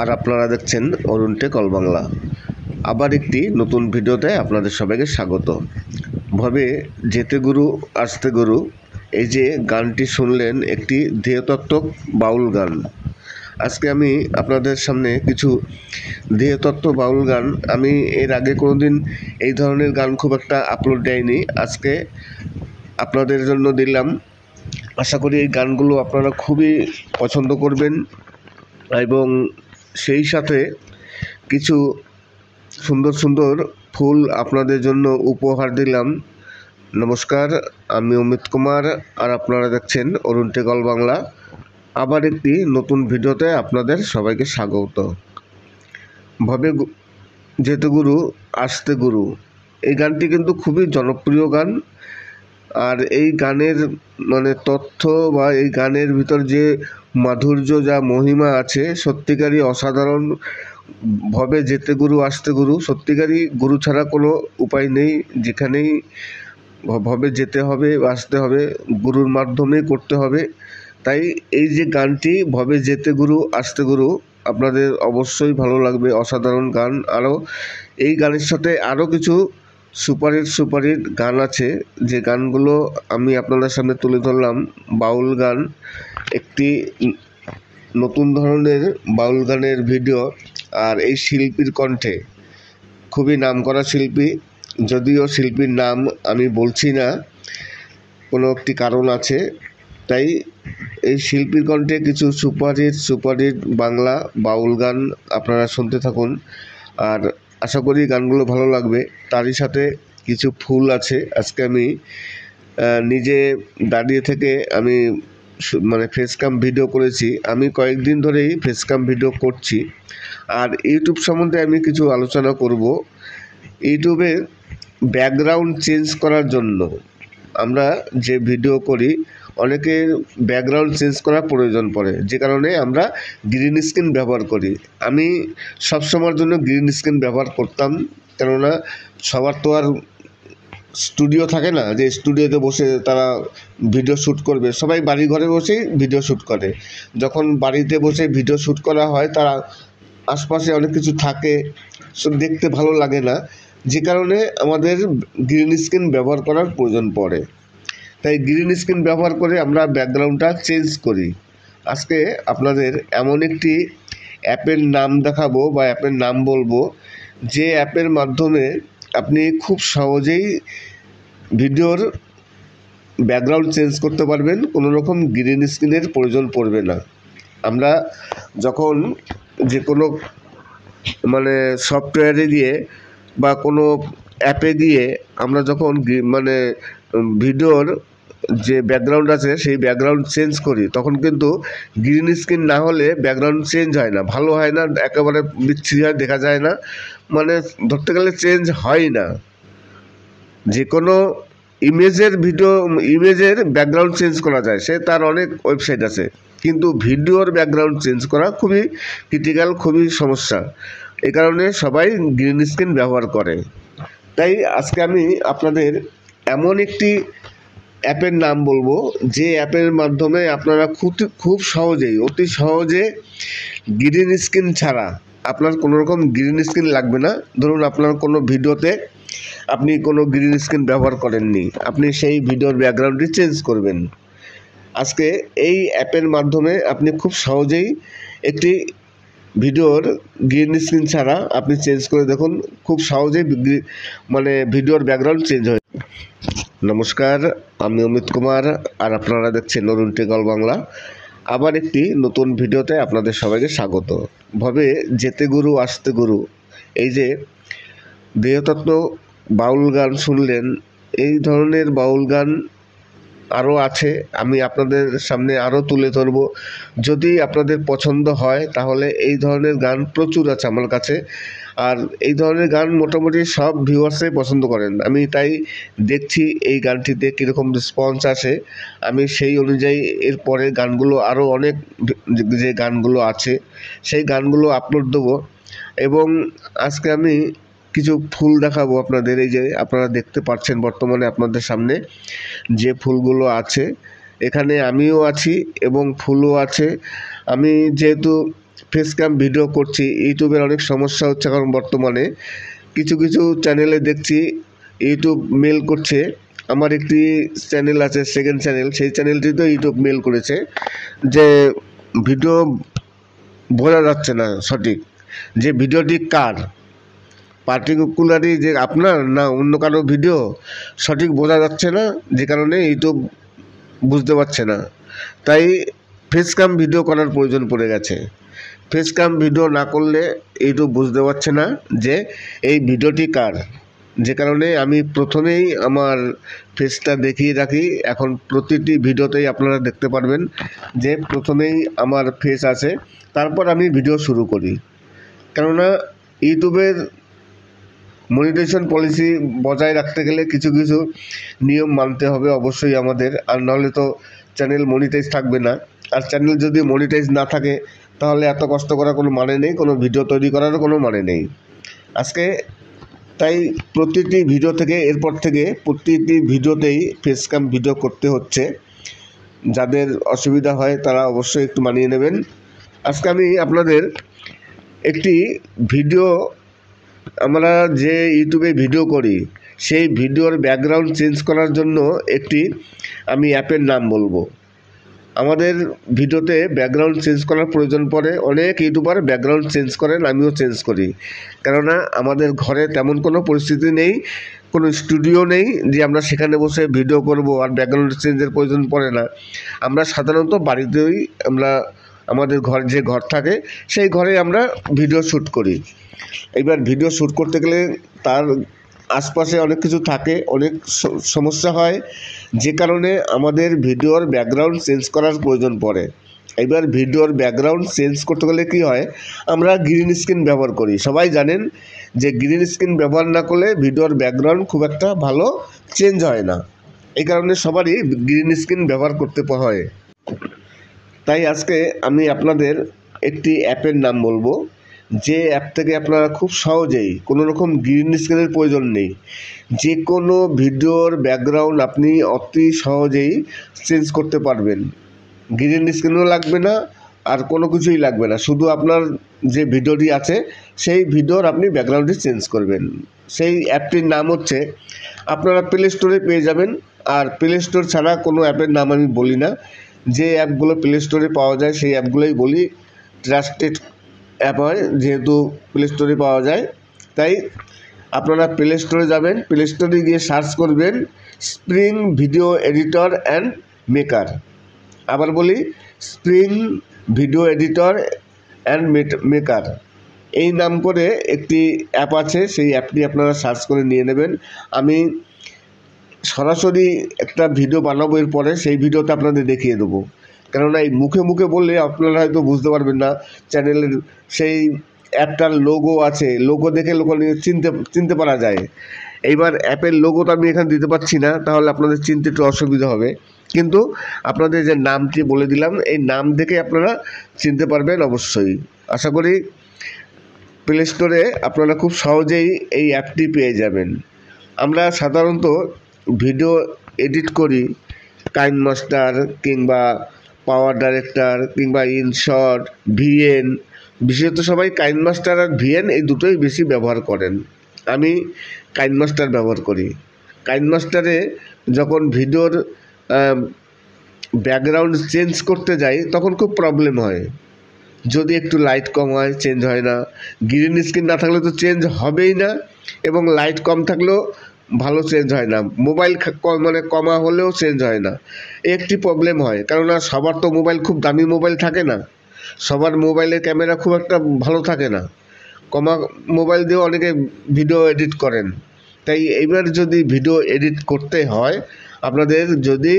আর আপনারা দেখছেন অরুণ টেকল বাংলা। আবার একটি নতুন ভিডিওতে আপনাদের সবাইকে স্বাগত। ভবে যেতে গুরু আসতে গুরু, এই যে গানটি শুনলেন একটি দেহতত্ত্বক বাউল গান। আজকে আমি আপনাদের সামনে কিছু দেহতত্ত্ব বাউল গান, আমি এর আগে কোনোদিন এই ধরনের গান খুব একটা আপলোড দেয়নি, আজকে আপনাদের জন্য দিলাম। আশা করি এই গানগুলো আপনারা খুবই পছন্দ করবেন এবং সেই সাথে কিছু সুন্দর সুন্দর ফুল আপনাদের জন্য উপহার দিলাম। নমস্কার, আমি অমিত কুমার আর আপনারা দেখছেন অরুণ টেকল বাংলা। আবার একটি নতুন ভিডিওতে আপনাদের সবাইকে স্বাগত। ভবে যেতে গুরু আসতে গুরু, এই গানটি কিন্তু খুবই জনপ্রিয় গান। আর এই গানের তথ্য বা এই গানের ভিতর যে মাধুর্য, যা মহিমা আছে, সত্যিকারই অসাধারণ। ভবে যেতে গুরু আসতে গুরু, সত্যিকারই গুরু ছাড়া কোনো উপায় নেই। যেখানেই ভবে যেতে হবে, আসতে হবে, গুরুর মাধ্যমেই করতে হবে। তাই এই যে গানটি ভবে যেতে গুরু আসতে গুরু, আপনাদের অবশ্যই ভালো লাগবে। অসাধারণ গান। আরও এই গানের সাথে আরও কিছু সুপারহিট গান আছে, যে গানগুলো আমি আপনাদের সামনে তুলে ধরলাম। বাউল গান, একটি নতুন ধরনের বাউল গানের ভিডিও। আর এই শিল্পীর কণ্ঠে, খুবই নামকরা শিল্পী, যদিও শিল্পীর নাম আমি বলছি না, কোনো একটি কারণ আছে। তাই এই শিল্পীর কণ্ঠে কিছু সুপারহিট বাংলা বাউল গান আপনারা শুনতে থাকুন। আর আশা করি গানগুলো ভালো লাগবে। তারই সাথে কিছু ফুল আছে। আজকে আমি নিজে দাঁড়িয়ে থেকে আমি ফেসক্যাম ভিডিও করেছি। আমি কয়েকদিন ধরেই ফেসক্যাম ভিডিও করছি। আর ইউটিউব সম্বন্ধে আমি কিছু আলোচনা করব। ইউটিউবে ব্যাকগ্রাউন্ড চেঞ্জ করার জন্য আমরা যে ভিডিও করি, অনেকের ব্যাকগ্রাউন্ড চেঞ্জ করার প্রয়োজন পড়ে, যে কারণে আমরা গ্রিন স্ক্রিন ব্যবহার করি। আমি সবসময়ের জন্য গ্রিন স্ক্রিন ব্যবহার করতাম, কেননা সবার তো আর স্টুডিও থাকে না যে স্টুডিওতে বসে তারা ভিডিও শ্যুট করবে। সবাই বাড়ি ঘরে বসেই ভিডিও শ্যুট করে। যখন বাড়িতে বসে ভিডিও শ্যুট করা হয়, তারা আশপাশে অনেক কিছু থাকে, দেখতে ভালো লাগে না, যে কারণে আমাদের গ্রিন স্ক্রিন ব্যবহার করার প্রয়োজন পড়ে। তাই গ্রিন স্ক্রিন ব্যবহার করে আমরা ব্যাকগ্রাউন্ডটা চেঞ্জ করি। আজকে আপনাদের এমন একটি অ্যাপের নাম দেখাবো বা অ্যাপের নাম বলবো, যে অ্যাপের মাধ্যমে আপনি খুব সহজেই ভিডিওর ব্যাকগ্রাউন্ড চেঞ্জ করতে পারবেন। কোনো রকম গ্রিন স্ক্রিনের প্রয়োজন পড়বে না। আমরা যখন যে কোনো সফটওয়্যারে গিয়ে বা কোনো অ্যাপে গিয়ে আমরা যখন ভিডিওর যে ব্যাকগ্রাউন্ড আছে সেই ব্যাকগ্রাউন্ড চেঞ্জ করি, তখন কিন্তু গ্রিন স্ক্রিন না হলে ব্যাকগ্রাউন্ড চেঞ্জ হয় না, ভালো হয় না, একেবারে বিচ্ছিরি হয়, দেখা যায় না, ধরতে গেলে চেঞ্জ হয় না। যে কোনো ইমেজের ব্যাকগ্রাউন্ড চেঞ্জ করা যায়, সে তার অনেক ওয়েবসাইট আছে, কিন্তু ভিডিওর ব্যাকগ্রাউন্ড চেঞ্জ করা খুবই ক্রিটিক্যাল, খুবই সমস্যা। এই কারণে সবাই গ্রিন স্ক্রিন ব্যবহার করে। তাই আজকে আমি আপনাদের এমন একটি অ্যাপের নাম বলবো, যে অ্যাপের মাধ্যমে আপনারা খুব সহজেই, অতি সহজে গ্রিন স্ক্রিন ছাড়া, আপনার কোনো রকম গ্রিন স্ক্রিন লাগবে না। ধরুন আপনার কোনো ভিডিওতে আপনি কোনো গ্রিন স্ক্রিন ব্যবহার করেননি, আপনি সেই ভিডিওর ব্যাকগ্রাউন্ডটি চেঞ্জ করবেন। আজকে এই অ্যাপের মাধ্যমে আপনি খুব সহজেই একটি ভিডিওর গ্রিন স্ক্রিন ছাড়া আপনি চেঞ্জ করে দেখুন, খুব সহজেই ভিডিওর ব্যাকগ্রাউন্ড চেঞ্জ হয়। নমস্কার, আমি অমিত কুমার আর আপনারা দেখছেন অরুণ টেকল বাংলা। আবার একটি নতুন ভিডিওতে আপনাদের সবাইকে স্বাগত। ভবে যেতে গুরু আসতে গুরু, এই যে দেহতত্ত্ব বাউল গান শুনলেন, এই ধরনের বাউল গান আরও আছে, আমি আপনাদের সামনে আরও তুলে ধরব। যদি আপনাদের পছন্দ হয় তাহলে এই ধরনের গান প্রচুর আছে আমার কাছে। আর এই ধরনের গান মোটামুটি সব ভিউয়ার্সই পছন্দ করেন। আমি তাই দেখছি এই গানটিতে কীরকম রেসপন্স আসে, আমি সেই অনুযায়ী এর পরে গানগুলো আরও অনেক যে গানগুলো আছে সেই গানগুলো আপলোড দেবো। এবং আজকে আমি কিছু ফুল দেখাবো আপনাদের। এই যে আপনারা দেখতে পাচ্ছেন বর্তমানে আপনাদের সামনে যে ফুলগুলো আছে, এখানে আমিও আছি এবং ফুলও আছে। আমি যেহেতু ফেসক্যাম ভিডিও করছি, ইউটিউবের অনেক সমস্যা হচ্ছে, কারণ বর্তমানে কিছু চ্যানেলে দেখছি ইউটিউব মেল করছে আমার একটি চ্যানেল আছে, সেকেন্ড চ্যানেল, সেই চ্যানেলটিতে ইউটিউব মেল করেছে যে ভিডিও বোঝা যাচ্ছে না সঠিক, যে ভিডিওটি কার, পার্টিকুলারলি যে আপনার না অন্য কারো ভিডিও সঠিক বোঝা যাচ্ছে না, যে কারণে ইউটিউব বুঝতে পারছে না। তাই ফেস ক্যাম ভিডিও করার প্রয়োজন পড়ে গেছে। ফেস ক্যাম ভিডিও না করলে ইউটিউব বুঝতে পারছে না যে এই ভিডিওটি কার, যে কারণে আমি প্রথমেই আমার ফেসটা দেখিয়ে রাখি। এখন প্রতিটি ভিডিওতেই আপনারা দেখতে পারবেন যে প্রথমেই আমার ফেস আছে, তারপর আমি ভিডিও শুরু করি। কেননা ইউটিউবের মনিটাইজেশন পলিসি বজায় রাখতে গেলে কিছু কিছু নিয়ম মানতে হবে অবশ্যই আমাদের, আর নাহলে তো চ্যানেল মনিটাইজ থাকবে না। আর চ্যানেল যদি মনিটাইজ না থাকে তাহলে এত কষ্ট করার কোনো মানে নেই, কোনো ভিডিও তৈরি করারও কোনো মানে নেই আজকে। তাই প্রতিটি ভিডিও থেকে এরপর থেকে প্রতিটি ভিডিওতেই ফেস ক্যাম ভিডিও করতে হচ্ছে। যাদের অসুবিধা হয় তারা অবশ্যই একটু মানিয়ে নেবেন। আজকে আমি আপনাদের একটি ভিডিও, আমরা যে ইউটিউবে ভিডিও করি সেই ভিডিওর ব্যাকগ্রাউন্ড চেঞ্জ করার জন্য একটি আমি অ্যাপের নাম বলবো। আমাদের ভিডিওতে ব্যাকগ্রাউন্ড চেঞ্জ করার প্রয়োজন পড়ে, অনেক ইউটিউবার ব্যাকগ্রাউন্ড চেঞ্জ করেন, আমিও চেঞ্জ করি। কেননা আমাদের ঘরে তেমন কোনো পরিস্থিতি নেই, কোনো স্টুডিও নেই যে আমরা সেখানে বসে ভিডিও করব, আর ব্যাকগ্রাউন্ড চেঞ্জের প্রয়োজন পড়ে না। আমরা সাধারণত বাড়িতেই আমরা আমাদের যে ঘর থাকে সেই ঘরে আমরা ভিডিও শ্যুট করি। এবার ভিডিও শ্যুট করতে গেলে তার আশপাশে অনেক কিছু থাকে, অনেক সমস্যা হয়, যে কারণে আমাদের ভিডিওর ব্যাকগ্রাউন্ড চেঞ্জ করার প্রয়োজন পড়ে। এবার ভিডিওর ব্যাকগ্রাউন্ড চেঞ্জ করতে গেলে কী হয়, আমরা গ্রিন স্ক্রিন ব্যবহার করি। সবাই জানেন যে গ্রিন স্ক্রিন ব্যবহার না করলে ভিডিওর ব্যাকগ্রাউন্ড খুব একটা ভালো চেঞ্জ হয় না, এই কারণে সবারই গ্রিন স্ক্রিন ব্যবহার করতে হয়। তাই আজকে আমি আপনাদের একটি অ্যাপের নাম বলবো, যে অ্যাপ থেকে আপনারা খুব সহজেই, কোনো রকম গ্রিন স্ক্রিনের প্রয়োজন নেই, যে কোনো ভিডিওর ব্যাকগ্রাউন্ড আপনি অতি সহজেই চেঞ্জ করতে পারবেন। গ্রিন স্ক্রিনও লাগবে না, আর কোনো কিছুই লাগবে না, শুধু আপনার যে ভিডিওটি আছে সেই ভিডিওর আপনি ব্যাকগ্রাউন্ডটি চেঞ্জ করবেন। সেই অ্যাপটির নাম হচ্ছে, আপনারা প্লে স্টোরে পেয়ে যাবেন, আর প্লে স্টোর ছাড়া কোনো অ্যাপের নাম আমি বলি না। যে অ্যাপগুলো প্লে স্টোরে পাওয়া যায় সেই অ্যাপগুলোই বলি, ট্রাস্টেড অ্যাপ হয় যেহেতু প্লে স্টোরে পাওয়া যায়। তাই আপনারা প্লে স্টোরে যাবেন, প্লে স্টোরে গিয়ে সার্চ করবেন spring video editor and maker. আবার বলি, spring video editor and maker, এই নাম করে একটি অ্যাপ আছে, সেই অ্যাপটি আপনারা সার্চ করে নিয়ে নেবেন। আমি সরাসরি একটা ভিডিও বানাবো এরপরে, সেই ভিডিওতে আপনাদের দেখিয়ে দেবো। কেননা এই মুখে মুখে বললে আপনারা হয়তো বুঝতে পারবেন না। চ্যানেলের সেই অ্যাপটার লোগো আছে, লোগো দেখে লোক চিনতে পারা যায়। এইবার অ্যাপের লোগোটা আমি এখানে দিতে পারছি না, তাহলে আপনাদের চিনতে একটু অসুবিধা হবে, কিন্তু আপনাদের যে নামটি বলে দিলাম এই নাম দেখে আপনারা চিনতে পারবেন অবশ্যই। আশা করি প্লে স্টোরে আপনারা খুব সহজেই এই অ্যাপটি পেয়ে যাবেন। আমরা সাধারণত ভিডিও এডিট করি কাইনমাস্টার কিংবা পাওয়ার ডাইরেক্টর কিংবা ইনশট, ভিএন, বিশেষত সবাই কাইনমাস্টার আর ভিএন এই দুটোই বেশি ব্যবহার করেন। আমি কাইনমাস্টার ব্যবহার করি। কাইনমাস্টারে যখন ভিডিওর ব্যাকগ্রাউন্ড চেঞ্জ করতে যাই তখন খুব প্রবলেম হয়, যদি একটু লাইট কম হয় চেঞ্জ হয় না, গ্রিন স্ক্রিন না থাকলে তো চেঞ্জ হবেই না, এবং লাইট কম থাকলেও ভালো চেঞ্জ হয় না, মোবাইল মানে কমা হলেও চেঞ্জ হয় না, একটি প্রবলেম হয়। কেননা সবার তো মোবাইল খুব দামি মোবাইল থাকে না, সবার মোবাইলের ক্যামেরা খুব একটা ভালো থাকে না, কমা মোবাইল দিয়েও অনেকে ভিডিও এডিট করেন। তাই এইবার যদি ভিডিও এডিট করতে হয়, আপনাদের যদি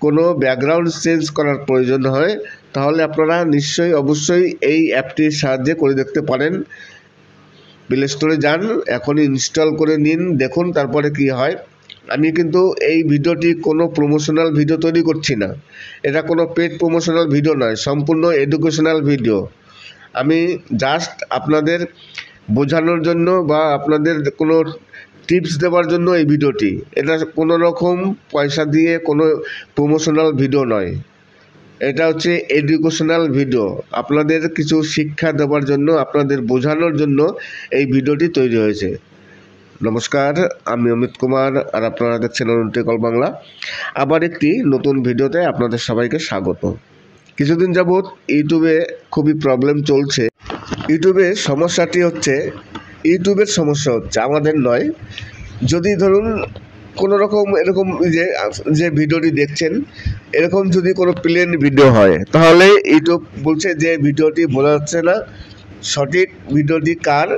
কোনো ব্যাকগ্রাউন্ড চেঞ্জ করার প্রয়োজন হয়, তাহলে আপনারা নিশ্চয়ই অবশ্যই এই অ্যাপটির সাহায্যে করে দেখতে পারেন। প্লে স্টোরে যান, এখনই ইনস্টল করে নিন, দেখুন তারপরে কি হয়। আমি কিন্তু এই ভিডিওটি কোনো প্রমোশনাল ভিডিও তৈরি করছি না, এটা কোনো পেড প্রমোশনাল ভিডিও নয়, সম্পূর্ণ এডুকেশনাল ভিডিও। আমি জাস্ট আপনাদের বোঝানোর জন্য বা আপনাদের কোনো টিপস দেওয়ার জন্য এই ভিডিওটি, এটা কোনো রকম পয়সা দিয়ে কোনো প্রমোশনাল ভিডিও নয়, এটা হচ্ছে এডুকেশনাল ভিডিও। আপনাদের কিছু শিক্ষা দেওয়ার জন্য, আপনাদের বোঝানোর জন্য এই ভিডিওটি তৈরি হয়েছে। নমস্কার, আমি অমিত কুমার আর আপনারা দেখছেন অরুণ টেকল বাংলা। আবার একটি নতুন ভিডিওতে আপনাদের সবাইকে স্বাগত। কিছুদিন যাবৎ ইউটিউবে খুবই প্রবলেম চলছে। ইউটিউবের সমস্যাটি হচ্ছে, ইউটিউবের সমস্যা হচ্ছে আমাদের নয়। যদি ধরুন কোনো রকম এরকম যে ভিডিওটি দেখছেন, এরকম যদি কোনো প্লেন ভিডিও হয়, তাহলে ইউটিউব বলছে যে ভিডিওটি বোঝা যাচ্ছে না, সঠিক ভিডিওটি কার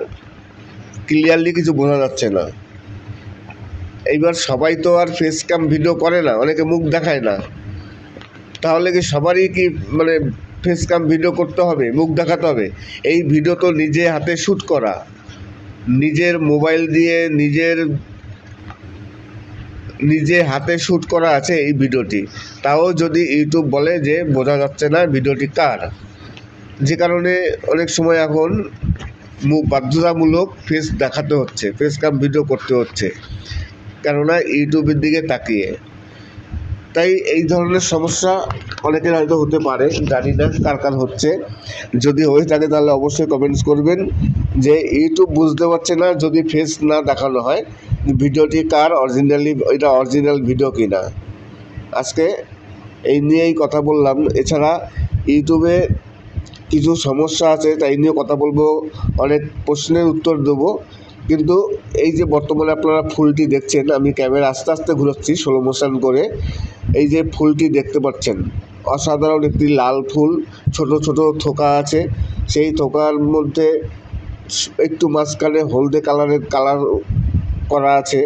ক্লিয়ারলি কিছু বোঝা যাচ্ছে না। এইবার সবাই তো আর ফেস ক্যাম ভিডিও করে না, অনেকে মুখ দেখায় না। তাহলে কি সবারই কি ফেস ক্যাম ভিডিও করতে হবে, মুখ দেখাতে হবে? এই ভিডিও তো নিজে হাতে শ্যুট করা, নিজের মোবাইল দিয়ে নিজে হাতে শ্যুট করা আছে এই ভিডিওটি। তাও যদি ইউটিউব বলে যে বোঝা যাচ্ছে না ভিডিওটি কার, যে কারণে অনেক সময় এখন বাধ্যতামূলক ফেস দেখাতে হচ্ছে, ফেস ক্যাম ভিডিও করতে হচ্ছে, কেননা ইউটিউবের দিকে তাকিয়ে। তাই এই ধরনের সমস্যা অনেকের হয়তো হতে পারে, জানি না কার কার হচ্ছে। যদি হয়ে থাকে তাহলে অবশ্যই কমেন্টস করবেন যে ইউটিউব বুঝতে পারছে না যদি ফেস না দেখানো হয় ভিডিওটি কার, এটা অরিজিনাল ভিডিও কিনা। আজকে এই নিয়েই কথা বললাম। এছাড়া ইউটিউবে কিছু সমস্যা আছে, তাই নিয়ে কথা বলবো, অনেক প্রশ্নের উত্তর দেবো। কিন্তু এই যে বর্তমানে আপনারা ফুলটি দেখছেন, আমি ক্যামেরা আস্তে আস্তে ঘুরাচ্ছি স্লো মোশন করে। এই যে ফুলটি দেখতে পাচ্ছেন, অসাধারণ একটি লাল ফুল, ছোট ছোট থোকা আছে। সেই থোকার মধ্যে একটু মাঝখানে হলদে কালার করা আছে।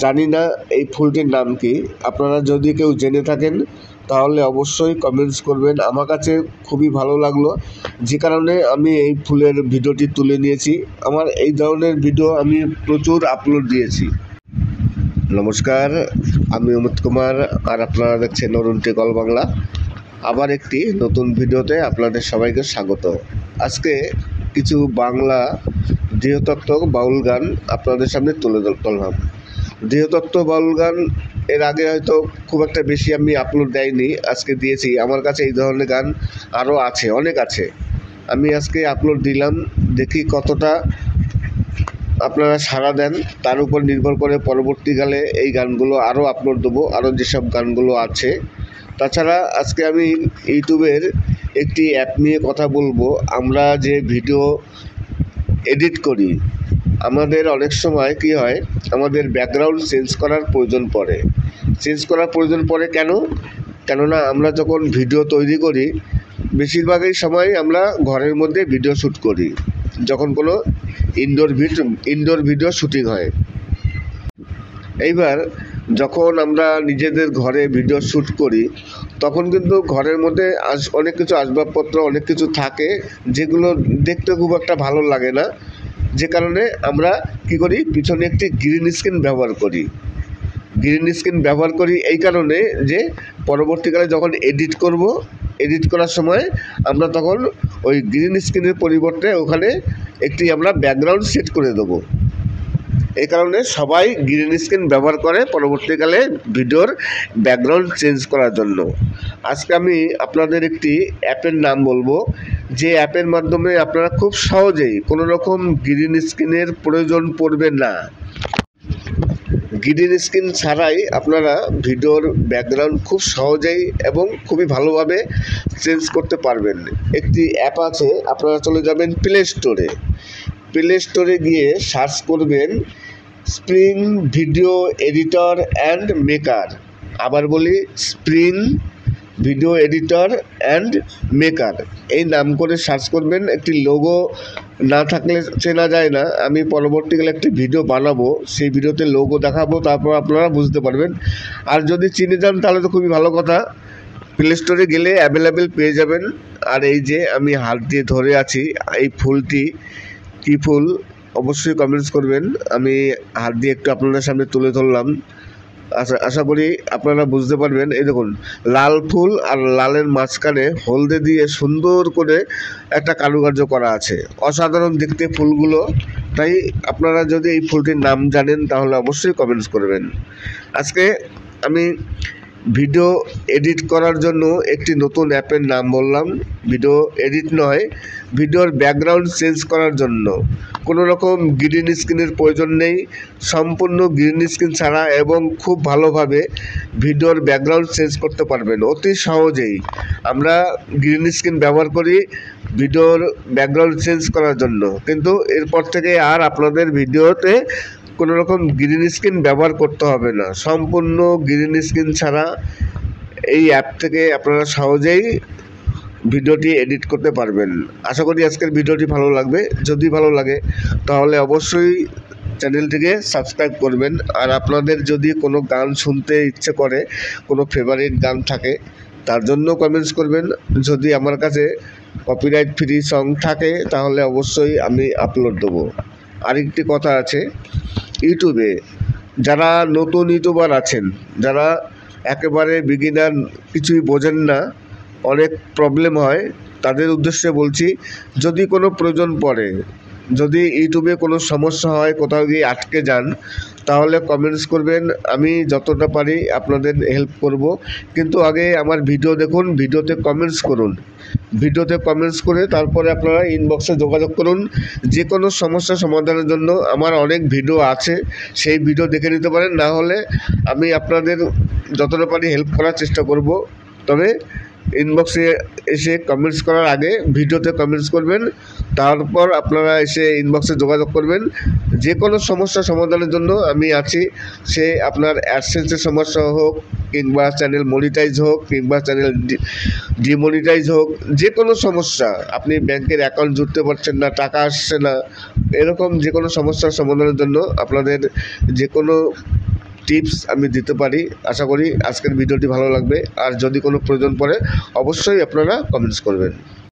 জানি না এই ফুলটির নাম কি। আপনারা যদি কেউ জেনে থাকেন তাহলে অবশ্যই কমেন্টস করবেন। আমার কাছে খুবই ভালো লাগলো, যে কারণে আমি এই ফুলের ভিডিওটি তুলে নিয়েছি। আমার এই ধরনের ভিডিও আমি প্রচুর আপলোড দিয়েছি। নমস্কার, আমি অমিত কুমার আর আপনারা দেখছেন অরুণ টেকল বাংলা। আবার একটি নতুন ভিডিওতে আপনাদের সবাইকে স্বাগত। আজকে কিছু বাংলা দেহতত্ত্ব বাউল গান আপনাদের সামনে তুলে ধরলাম। দেহতত্ত্ব বাউল গান এর আগে হয়তো খুব একটা বেশি আমি আপলোড দেয়নি, আজকে দিয়েছি। আমার কাছে এই ধরনের গান আরও আছে, অনেক আছে। আমি আজকে আপলোড দিলাম, দেখি কতটা আপনারা সাড়া দেন, তার উপর নির্ভর করে পরবর্তীকালে এই গানগুলো আরও আপলোড দেবো, আরও যেসব গানগুলো আছে। তাছাড়া আজকে আমি ইউটিউবের একটি অ্যাপ নিয়ে কথা বলবো। আমরা যে ভিডিও এডিট করি, আমাদের অনেক সময় কি হয়, আমাদের ব্যাকগ্রাউন্ড চেঞ্জ করার প্রয়োজন পড়ে। কেননা আমরা যখন ভিডিও তৈরি করি, বেশিরভাগই সময় আমরা ঘরের মধ্যে ভিডিও শ্যুট করি, যখন কোনো ইনডোর ভিডিও শ্যুটিং হয়। এইবার যখন আমরা নিজেদের ঘরে ভিডিও শ্যুট করি, তখন কিন্তু ঘরের মধ্যে অনেক কিছু আসবাবপত্র, অনেক কিছু থাকে যেগুলো দেখতে খুব একটা ভালো লাগে না। যে কারণে আমরা কি করি, পিছনে একটি গ্রিন স্ক্রিন ব্যবহার করি। এই কারণে যে পরবর্তীকালে যখন এডিট করার সময় আমরা তখন ওই গ্রিন স্ক্রিনের পরিবর্তে ওখানে একটি আমরা ব্যাকগ্রাউন্ড সেট করে দেবো। এই কারণে সবাই গ্রিন স্ক্রিন ব্যবহার করে পরবর্তীকালে ভিডিওর ব্যাকগ্রাউন্ড চেঞ্জ করার জন্য। আজকে আমি আপনাদের একটি অ্যাপের নাম বলবো, যে অ্যাপের মাধ্যমে আপনারা খুব সহজেই কোনো রকম গ্রিন স্ক্রিনের প্রয়োজন পড়বে না। গ্রিন স্ক্রিন ছাড়াই আপনারা ভিডিওর ব্যাকগ্রাউন্ড খুব সহজেই এবং খুবই ভালোভাবে চেঞ্জ করতে পারবেন। একটি অ্যাপ আছে, আপনারা চলে যাবেন প্লে স্টোরে গিয়ে সার্চ করবেন spring video editor and maker. আবার বলি, spring video editor and maker, এই নাম করে সার্চ করবেন। একটি লোগো না থাকলে চেনা যায় না। আমি পরবর্তীকালে একটি ভিডিও বানাবো, সেই ভিডিওতে লোগো দেখাবো, তারপর আপনারা বুঝতে পারবেন। আর যদি চিনে যান তাহলে তো খুবই ভালো কথা। প্লে স্টোরে গেলে অ্যাভেলেবেল পেয়ে যাবেন। আর এই যে আমি হাত দিয়ে ধরে আছি, এই ফুলটি কী ফুল অবশ্যই কমেন্টস করবেন। আমি হাত দিয়ে একটু আপনাদের সামনে তুলে ধরলাম, আশা করি আপনারা বুঝতে পারবেন। এই দেখুন, লাল ফুল আর লালের মাঝখানে হলদে দিয়ে সুন্দর করে একটা কারুকার্য করা আছে, অসাধারণ দেখতে ফুলগুলো। তাই আপনারা যদি এই ফুলটির নাম জানেন তাহলে অবশ্যই কমেন্টস করবেন। আজকে আমি ভিডিও এডিট করার জন্য একটি নতুন অ্যাপের নাম বললাম। ভিডিও এডিট নয়, ভিডিওর ব্যাকগ্রাউন্ড চেঞ্জ করার জন্য কোনো রকম গ্রিন স্ক্রিনের প্রয়োজন নেই। সম্পূর্ণ গ্রিন স্ক্রিন ছাড়া এবং খুব ভালোভাবে ভিডিওর ব্যাকগ্রাউন্ড চেঞ্জ করতে পারবেন অতি সহজেই। আমরা গ্রিন স্ক্রিন ব্যবহার করি ভিডিওর ব্যাকগ্রাউন্ড চেঞ্জ করার জন্য, কিন্তু এরপর থেকে আর আপনাদের ভিডিওতে কোনো রকম গ্রিন স্ক্রিন ব্যবহার করতে হবে না। সম্পূর্ণ গ্রিন স্ক্রিন ছাড়া এই অ্যাপ থেকে আপনারা সহজেই ভিডিওটি এডিট করতে পারবেন। আশা করি আজকের ভিডিওটি ভালো লাগবে। যদি ভালো লাগে তাহলে অবশ্যই চ্যানেলটিকে সাবস্ক্রাইব করবেন। আর আপনাদের যদি কোনো গান শুনতে ইচ্ছে করে, কোনো ফেভারিট গান থাকে, তার জন্য কমেন্টস করবেন। যদি আমার কাছে কপিরাইট ফ্রি সং থাকে তাহলে অবশ্যই আমি আপলোড দেবো। আরেকটি কথা আছে, ইউটিউবে যারা নতুন ইউটিউবার আছেন, যারা একেবারে বিগিনার, কিছুই বোঝেন না, অনেক প্রবলেম হয়, তাদের উদ্দেশ্যে বলছি, যদি কোনো প্রয়োজন পড়ে, যদি ইউটিউবে কোনো সমস্যা হয়, কোথাও গিয়ে আটকে যান, তাহলে কমেন্টস করবেন। আমি যতটা পারি আপনাদের হেল্প করব। কিন্তু আগে আমার ভিডিও দেখুন, ভিডিওতে কমেন্টস করুন। ভিডিওতে কমেন্টস করে তারপরে আপনারা ইনবক্সে যোগাযোগ করুন। যে কোনো সমস্যা সমাধানের জন্য আমার অনেক ভিডিও আছে, সেই ভিডিও দেখে নিতে পারেন। না হলে আমি আপনাদের যতটা পারি হেল্প করার চেষ্টা করব। তবে ইনবক্সে এসে কমেন্টস করার আগে ভিডিওতে কমেন্টস করবেন, তারপর আপনারা এসে ইনবক্সে যোগাযোগ করবেন। যে কোনো সমস্যা সমাধানের জন্য আমি আছি। সে আপনার অ্যাডসেন্সের সমস্যা হোক, কিংবা চ্যানেল মনিটাইজ হোক, কিংবা চ্যানেল ডিমনিটাইজ হোক, যে কোনো সমস্যা, আপনি ব্যাংকের অ্যাকাউন্ট জুড়তে পারছেন না, টাকা আসছে না, এরকম যে কোনো সমস্যার সমাধানের জন্য আপনাদের যে কোনো টিপস আমি দিতে পারি। আশা করি আজকের ভিডিওটি ভালো লাগবে। আর যদি কোনো প্রয়োজন পড়ে অবশ্যই আপনারা কমেন্টস করবেন।